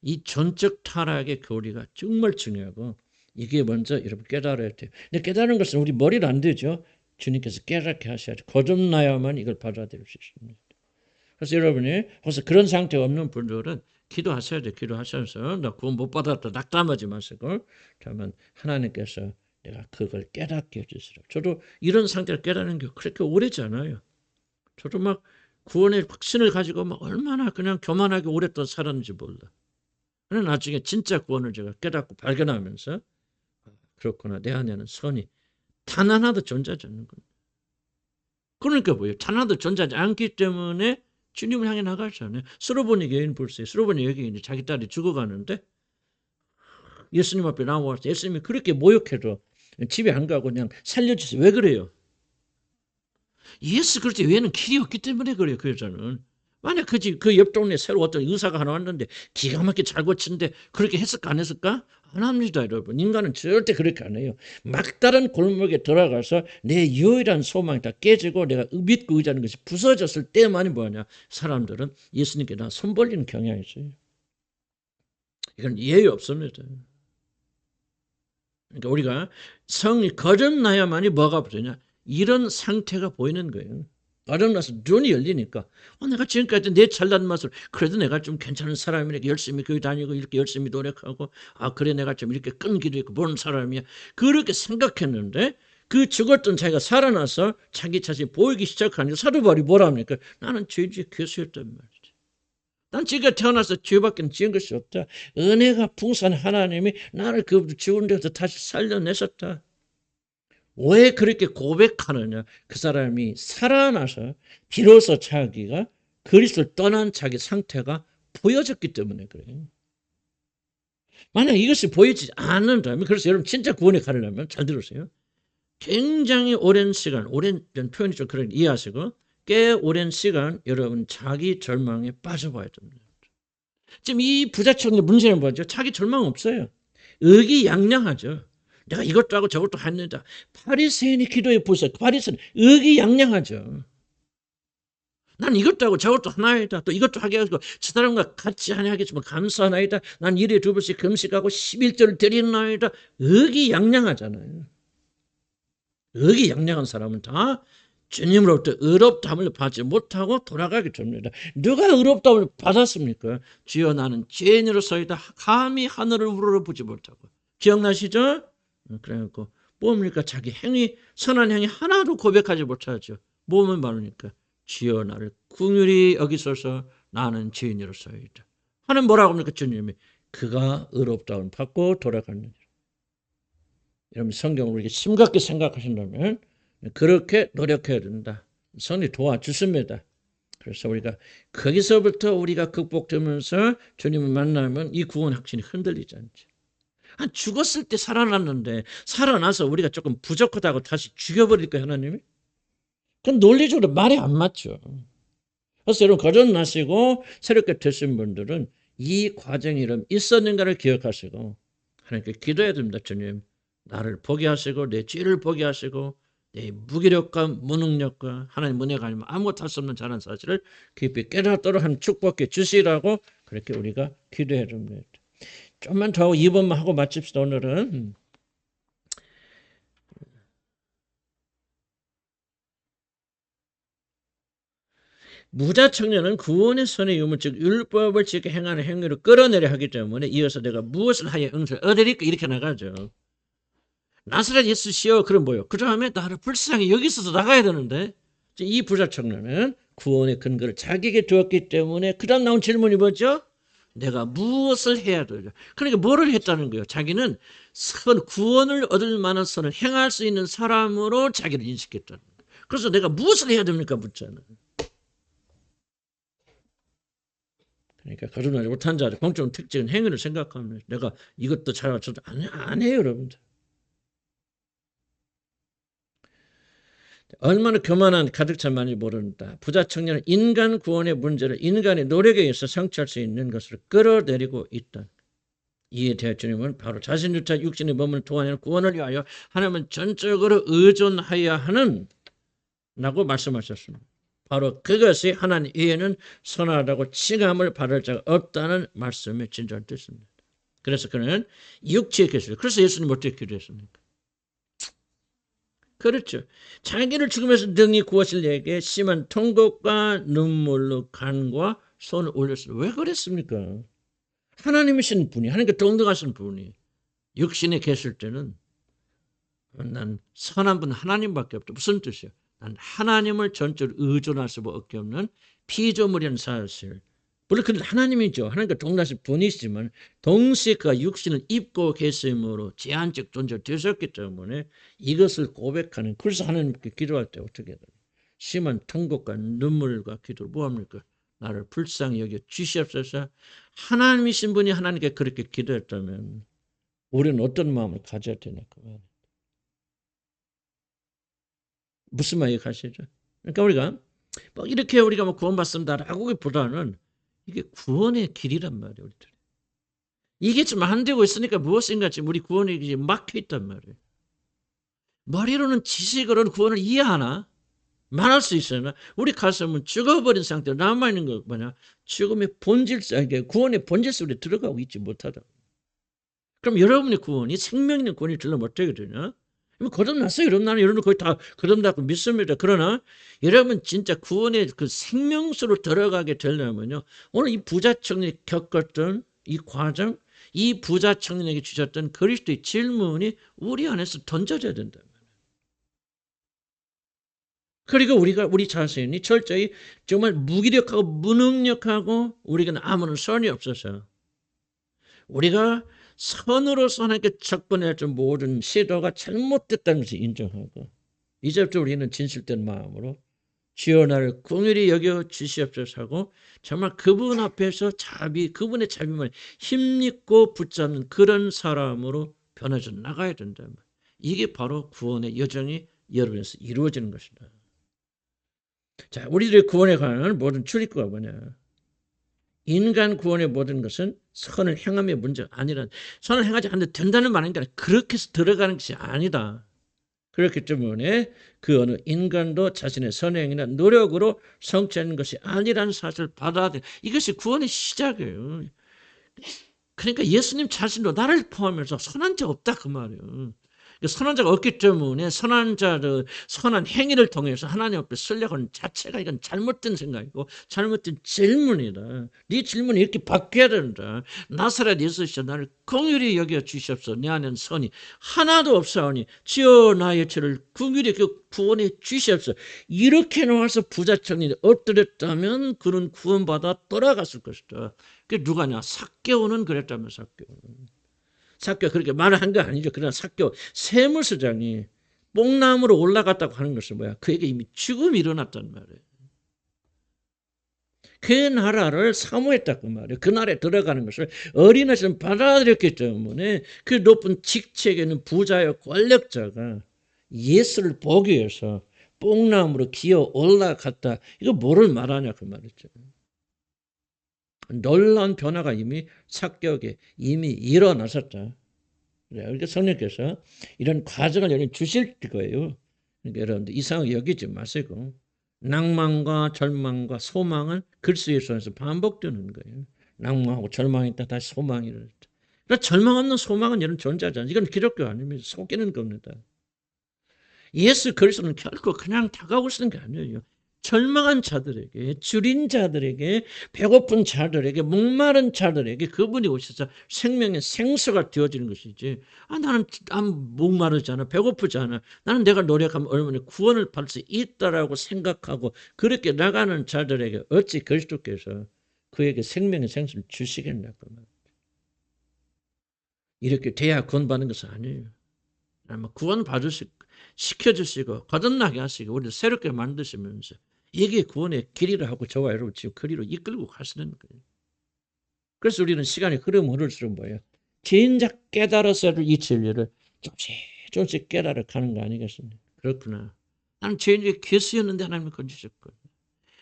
이 전적 타락의 교리가 정말 중요하고 이게 먼저 여러분 깨달아야 돼요. 근데 깨달은 것은 우리 머리로 안 되죠. 주님께서 깨닫게 하셔야죠. 거듭나야만 이걸 받아들일 수 있습니다. 그래서 여러분이 벌써 그런 상태가 없는 분들은 기도하셔야 돼요. 기도하셔서 나 구원 못 받았다 낙담하지 마시고 그러면 하나님께서 내가 그걸 깨닫게 해주시라. 저도 이런 상태를 깨닫는 게 그렇게 오래지 않아요. 저도 막 구원의 확신을 가지고 막 얼마나 그냥 교만하게 오랫동안 살았는지 몰라. 그러나 나중에 진짜 구원을 제가 깨닫고 발견하면서 그렇구나 내 안에는 선이 단 하나도 존재하지 않는 겁니다. 그러니까 뭐예요? 단 하나도 존재하지 않기 때문에 주님을 향해 나가잖아요. 스로보니 여인 볼세요. 스로보니 여인이 자기 딸이 죽어가는데 예수님 앞에 나와서 예수님이 그렇게 모욕해도 집에 안 가고 그냥 살려주세요. 왜 그래요? 예수 그리스도 외에는 길이 없기 때문에 그래요. 그 여자는. 만약 그 옆 동네 새로 어떤 의사가 하나 왔는데 기가 막히게 잘 고치는데 그렇게 했을까 안 했을까? 안 합니다, 여러분. 인간은 절대 그렇게 안 해요. 막다른 골목에 들어가서 내 유일한 소망이 다 깨지고 내가 믿고 의지하는 것이 부서졌을 때만이 뭐냐? 사람들은 예수님께 나 손 벌리는 경향이 있어요. 이건 예의 없습니다. 그러니까 우리가 성이 거듭나야만이 뭐가 보이냐? 이런 상태가 보이는 거예요. 거듭나서 눈이 열리니까 내가 지금까지 내 잘난 맛을 그래도 내가 좀 괜찮은 사람이니까 열심히 교회 다니고 이렇게 열심히 노력하고 그래 내가 좀 이렇게 끈기도 있고 보는 사람이야. 그렇게 생각했는데 그 죽었던 자기가 살아나서 자기 자신이 보이기 시작하니까 사도 바울이 뭐랍니까? 나는 죄지의 괴수였단 말이지. 난 지가 태어나서 죄밖에 지은 것이 없다. 은혜가 풍성한 하나님이 나를 그 죽은 데서 다시 살려내셨다. 왜 그렇게 고백하느냐? 그 사람이 살아나서 비로소 자기가 그리스도를 떠난 자기 상태가 보여졌기 때문에 그래요. 만약 이것이 보이지 않는다면, 그래서 여러분 진짜 구원에 가려면 잘 들으세요. 굉장히 오랜 시간, 오랜 표현이 좀 그런 이해하시고 꽤 오랜 시간 여러분 자기 절망에 빠져봐야 됩니다. 지금 이 부자청의 문제는 뭐죠? 자기 절망 없어요. 의기양양하죠. 내가 이것도 하고 저것도 했는다. 바리새인이 기도해 보세요. 바리새인 의기양양하죠. 난 이것도 하고 저것도 하나이다. 또 이것도 하게 하고 저 사람과 같이 하겠지만 감사하나이다. 난 일에 두 번씩 금식하고 11절을 드리나이다. 의기양양하잖아요. 의기양양한 사람은 다 주님으로부터 의롭다함을 받지 못하고 돌아가게 됩니다. 누가 의롭다함을 받았습니까? 주여 나는 죄인으로서이다. 감히 하늘을 우러러보지 못하고. 기억나시죠? 그래갖고 뭡니까? 자기 행위, 선한 행위 하나도 고백하지 못하죠. 뭐만 말하니까 주여 나를 긍휼히 여기소서 나는 죄인으로서이다. 하는 뭐라고 합니까? 주님이 그가 의롭다함을 받고 돌아갔느니라. 여러분 성경을 이렇게 심각하게 생각하신다면 그렇게 노력해야 된다. 성령이 도와주십니다. 그래서 우리가 거기서부터 우리가 극복되면서 주님을 만나면 이 구원 확신이 흔들리지 않죠. 죽었을 때 살아났는데 살아나서 우리가 조금 부족하다고 다시 죽여버릴까요, 하나님이? 그건 논리적으로 말이 안 맞죠. 그래서 여러분 거듭나시고 새롭게 되신 분들은 이 과정이 있었는가를 기억하시고 하나님께 기도해야 됩니다. 주님 나를 보게 하시고 내 죄를 보게 하시고 내 무기력과 무능력과 하나님 은혜가 아니면 아무것도 할 수 없는 자라는 사실을 깊이 깨닫도록 한 축복해 주시라고 그렇게 우리가 기도해야 됩니다. 좀만 더 하고 2번만 하고 마칩시다. 오늘은 무자 청년은 구원의 선의 유무 즉 율법을 지켜 행하는 행위를 끌어내려 하기 때문에 이어서 내가 무엇을 하여 응수를 얻으리까 이렇게 나가죠. 나사렛 예수시여 그럼 뭐요? 그 다음에 나를 불쌍히 여기서도 나가야 되는데 이 부자 청년은 구원의 근거를 자기에게 두었기 때문에 그 다음 나온 질문이 뭐죠? 내가 무엇을 해야 되죠? 그러니까 뭐를 했다는 거예요? 자기는 구원을 얻을 만한 선을 행할 수 있는 사람으로 자기를 인식했다는 거예요. 그래서 내가 무엇을 해야 됩니까? 묻잖아요. 그러니까 거듭나지 못한 자들 공적 특징은 행위를 생각하면 내가 이것도 잘하고 저도 안 해요, 여러분들. 얼마나 교만한 가득 찬 말인지 모른다. 부자 청년은 인간 구원의 문제를 인간의 노력에 의해서 성취할 수 있는 것을 끌어내리고 있다. 이에 대해 주님은 바로 자신조차 육신의 몸을 통하여 구원을 위하여 하나님은 전적으로 의존하여야 하는 라고 말씀하셨습니다. 바로 그것이 하나님 이에는 선하다고 칭함을 받을 자가 없다는 말씀의 진정한 뜻입니다. 그래서 그는 육체의 계시를 그래서 예수님 어떻게 기도했습니까? 그렇죠. 자기를 죽음에서 능히 구하실 내게 심한 통곡과 눈물로 간과 손을 올렸어요. 왜 그랬습니까? 하나님이신 분이 하나님께 동등하신 분이 육신에 계실 때는 난 선한 분 하나님밖에 없다. 무슨 뜻이에요? 난 하나님을 전적으로 의존할 수밖에 없는 피조물인 사실. 물론 그는 하나님이죠. 하나님과 동등하신 분이시지만 동시에 그가 육신을 입고 계심으로 제한적 존재가 되셨기 때문에 이것을 고백하는 그래서 하나님께 기도할 때 어떻게 해야 돼요? 심한 통곡과 눈물과 기도를 뭐합니까? 나를 불쌍히 여겨 주시옵소서. 하나님이신 분이 하나님께 그렇게 기도했다면 우리는 어떤 마음을 가져야 되나 그 말이에요. 무슨 말 이해하시죠? 그러니까 우리가 뭐 이렇게 우리가 뭐 구원받습니다라고기보다는 이게 구원의 길이란 말이에요. 우리들. 이게 지금 안 되고 있으니까 무엇인가 지금 우리 구원이 이제 막혀 있단 말이에요. 머리로는 지식으로는 구원을 이해하나? 말할 수 있어요. 우리 가슴은 죽어버린 상태로 남아있는 거 뭐냐? 죽음의 본질성, 구원의 본질 속에 들어가고 있지 못하다. 그럼 여러분의 구원이 생명 있는 구원이 되려면 어떻게 되냐? 거듭났어요. 여러분 나는 여러분 거의 다 거듭났고 믿습니다. 그러나 여러분 진짜 구원의 그 생명수로 들어가게 되려면요. 오늘 이 부자 청년이 겪었던 이 과정, 이 부자 청년에게 주셨던 그리스도의 질문이 우리 안에서 던져져야 된다. 그리고 우리 자신이 철저히 정말 무기력하고 무능력하고 우리가 아무런 선이 없어서 우리가 선으로서 하나님께 접근해야 할 모든 시도가 잘못됐다는 것을 인정하고 이제부터 우리는 진실된 마음으로 주여 나를 긍휼히 여겨 주시옵소서 하고 정말 그분 앞에서 그분의 자비만 힘입고 붙잡는 그런 사람으로 변해져 나가야 된다. 이게 바로 구원의 여정이 여러분에서 이루어지는 것이다. 자, 우리들의 구원에 관한 모든 출입구가 뭐냐? 인간 구원의 모든 것은 선을 행함의 문제가 아니라 선을 행하지 않는데 된다는 말은 아니라 그렇게 해서 들어가는 것이 아니다. 그렇기 때문에 그 어느 인간도 자신의 선행이나 노력으로 성취하는 것이 아니라는 사실을 받아들여. 이것이 구원의 시작이에요. 그러니까 예수님 자신도 나를 포함해서 선한 자 없다 그 말이에요. 선한 자가 없기 때문에 선한 행위를 통해서 하나님 앞에 쓰려고 자체가 이건 잘못된 생각이고 잘못된 질문이다. 네 질문이 이렇게 바뀌어야 된다. 나사렛 예수시여 나를 긍휼히 여겨 주시옵소서. 내 안에는 선이 하나도 없사오니 주여 나의 죄를 긍휼히 구원해 주시옵소서. 이렇게 나와서 부자 청년이 엎드렸다면 그는 구원받아 돌아갔을 것이다. 그게 누가냐? 삭개오는 그랬다면 삭개오 그렇게 말을 한 거 아니죠. 그러나 삭개오 세무서장이 뽕나무로 올라갔다고 하는 것은 뭐야? 그에게 이미 죽음이 일어났단 말이에요. 그 나라를 사모했다 그 말이에요. 그 나라에 들어가는 것을 어린아이처럼 받아들였기 때문에 그 높은 직책에 있는 부자의 권력자가 예수를 보기 위해서 뽕나무로 기어 올라갔다. 이거 뭐를 말하냐 그 말이죠. 놀라운 변화가 이미 삭개오에 이미 일어났었다. 그러니까 성령께서 이런 과정을 여러분 주실 거예요. 그러니까 여러분들 이상하게 여기지 마시고 낭만과 절망과 소망은 그리스도의 손에서 반복되는 거예요. 낭만하고 절망이 있다 다시 소망이 일어났다. 그러니까 절망 없는 소망은 여러분 존재하지 않아요. 이건 기독교 아닙니다. 속이는 겁니다. 예수 그리스도는 결코 그냥 다가오시는 게 아니에요. 절망한 자들에게, 줄인 자들에게, 배고픈 자들에게, 목마른 자들에게 그분이 오셔서 생명의 생수가 되어지는 것이지. 나는 목마르지 않아, 배고프지 않아. 나는 내가 노력하면 얼마나 구원을 받을 수 있다라고 생각하고 그렇게 나가는 자들에게 어찌 그리스도께서 그에게 생명의 생수를 주시겠냐고. 이렇게 돼야 구원받는 것은 아니에요. 아마 구원 시켜주시고 거듭나게 하시고 우리를 새롭게 만드시면서 이게 구원의 길이라 하고 저와 여러분 지금 그리로 이끌고 가시는 거예요. 그래서 우리는 시간이 흐르면 흐를수록 뭐예요? 진작 깨달았어야 할 이 진리를 조금씩 깨달아 가는 거 아니겠습니까? 그렇구나. 나는 죄인에게 괴수였는데 하나님을 건지셨거든요.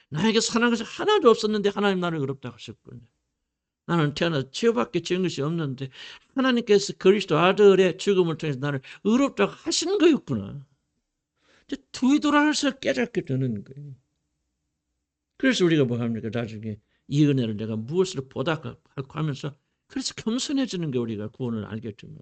나에게 선한 것이 하나도 없었는데 하나님 나를 의롭다고 하셨거든요. 나는 태어나서 죄밖에 지은 것이 없는데 하나님께서 그리스도 아들의 죽음을 통해서 나를 의롭다고 하시는 거였구나. 뒤돌아서 깨닫게 되는 거예요. 그래서 우리가 뭐 합니까? 나중에 이 은혜를 내가 무엇으로 보답할까 하면서 그래서 겸손해지는 게 우리가 구원을 알겠지만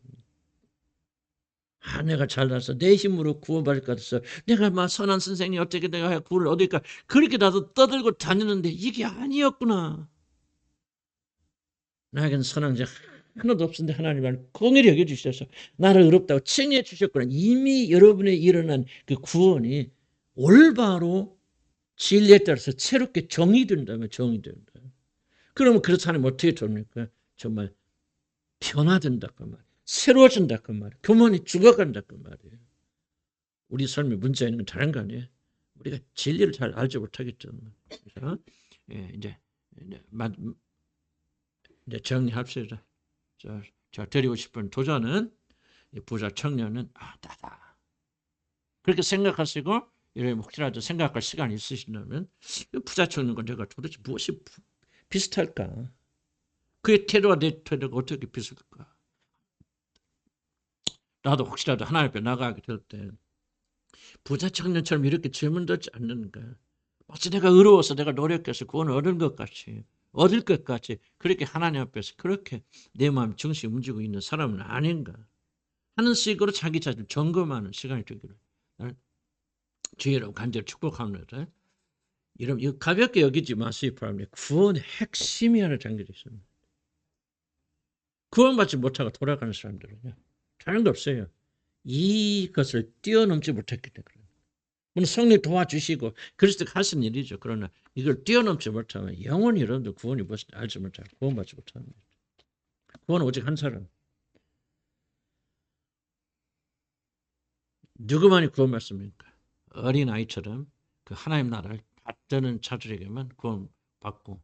내가 잘나서 내 힘으로 구원받을 것 같아서 내가 막 선한 선생님 어떻게 내가 구원을 얻을까 그렇게 나도 떠들고 다니는데 이게 아니었구나. 나에겐 선한 자 하나도 없었는데 하나님 나를 긍휼히 여겨주셔서 나를 의롭다고 칭해 주셨구나. 이미 여러분의 일어난 그 구원이 올바로 진리에 따라서 새롭게 정의된다면 정의된다. 그러면 그렇다면 어떻게 됩니까? 정말 변화된다 그 말이에요. 새로워진다 그 말이에요. 교만이 죽어간다 그 말이에요. 우리 삶의 문제 있는 건 다른 거 아니에요? 우리가 진리를 잘 알지 못하기 때문에. 그래서 이제 정리합시다. 자, 자, 드리고 싶은 도전은 이 부자 청년은 나다. 그렇게 생각하시고 이런 혹시라도 생각할 시간이 있으시다면 부자 청년과 내가 도대체 무엇이 비슷할까? 그의 태도와 내 태도가 어떻게 비슷할까? 나도 혹시라도 하나님 앞에 나가게 될 때 부자 청년처럼 이렇게 질문하지 않는가? 마치 내가 의로워서 내가 노력해서 구원을 얻은 것 같이 얻을 것 같이 그렇게 하나님 앞에서 그렇게 내 마음 정신이 움직이고 있는 사람은 아닌가 하는 식으로 자기 자신을 점검하는 시간이 되기를 나는 주의라고 간절히 축복합니다. 여러분 이거 가볍게 여기지 마세요. 구원의 핵심이 하나 잠겨져 있습니다. 구원받지 못하고 돌아가는 사람들은요. 다른 거 없어요. 이것을 뛰어넘지 못했기 때문에. 물론 성령 도와주시고 그리스도가 하신 일이죠. 그러나 이걸 뛰어넘지 못하면 영원히 여러분들 구원이 무엇인지 알지 못하고 구원받지 못합니다. 구원은 오직 한 사람. 누구만이 구원받습니까? 어린아이처럼 그 하나님 나라를 받드는 자들에게만 구원받고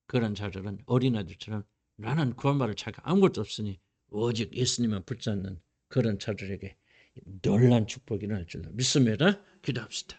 그런 자들은 어린아이들처럼 나는 구원받을 자가 아무것도 없으니 오직 예수님만 붙잡는 그런 자들에게 놀란 축복이 일어날 줄로 믿습니다. 기도합시다.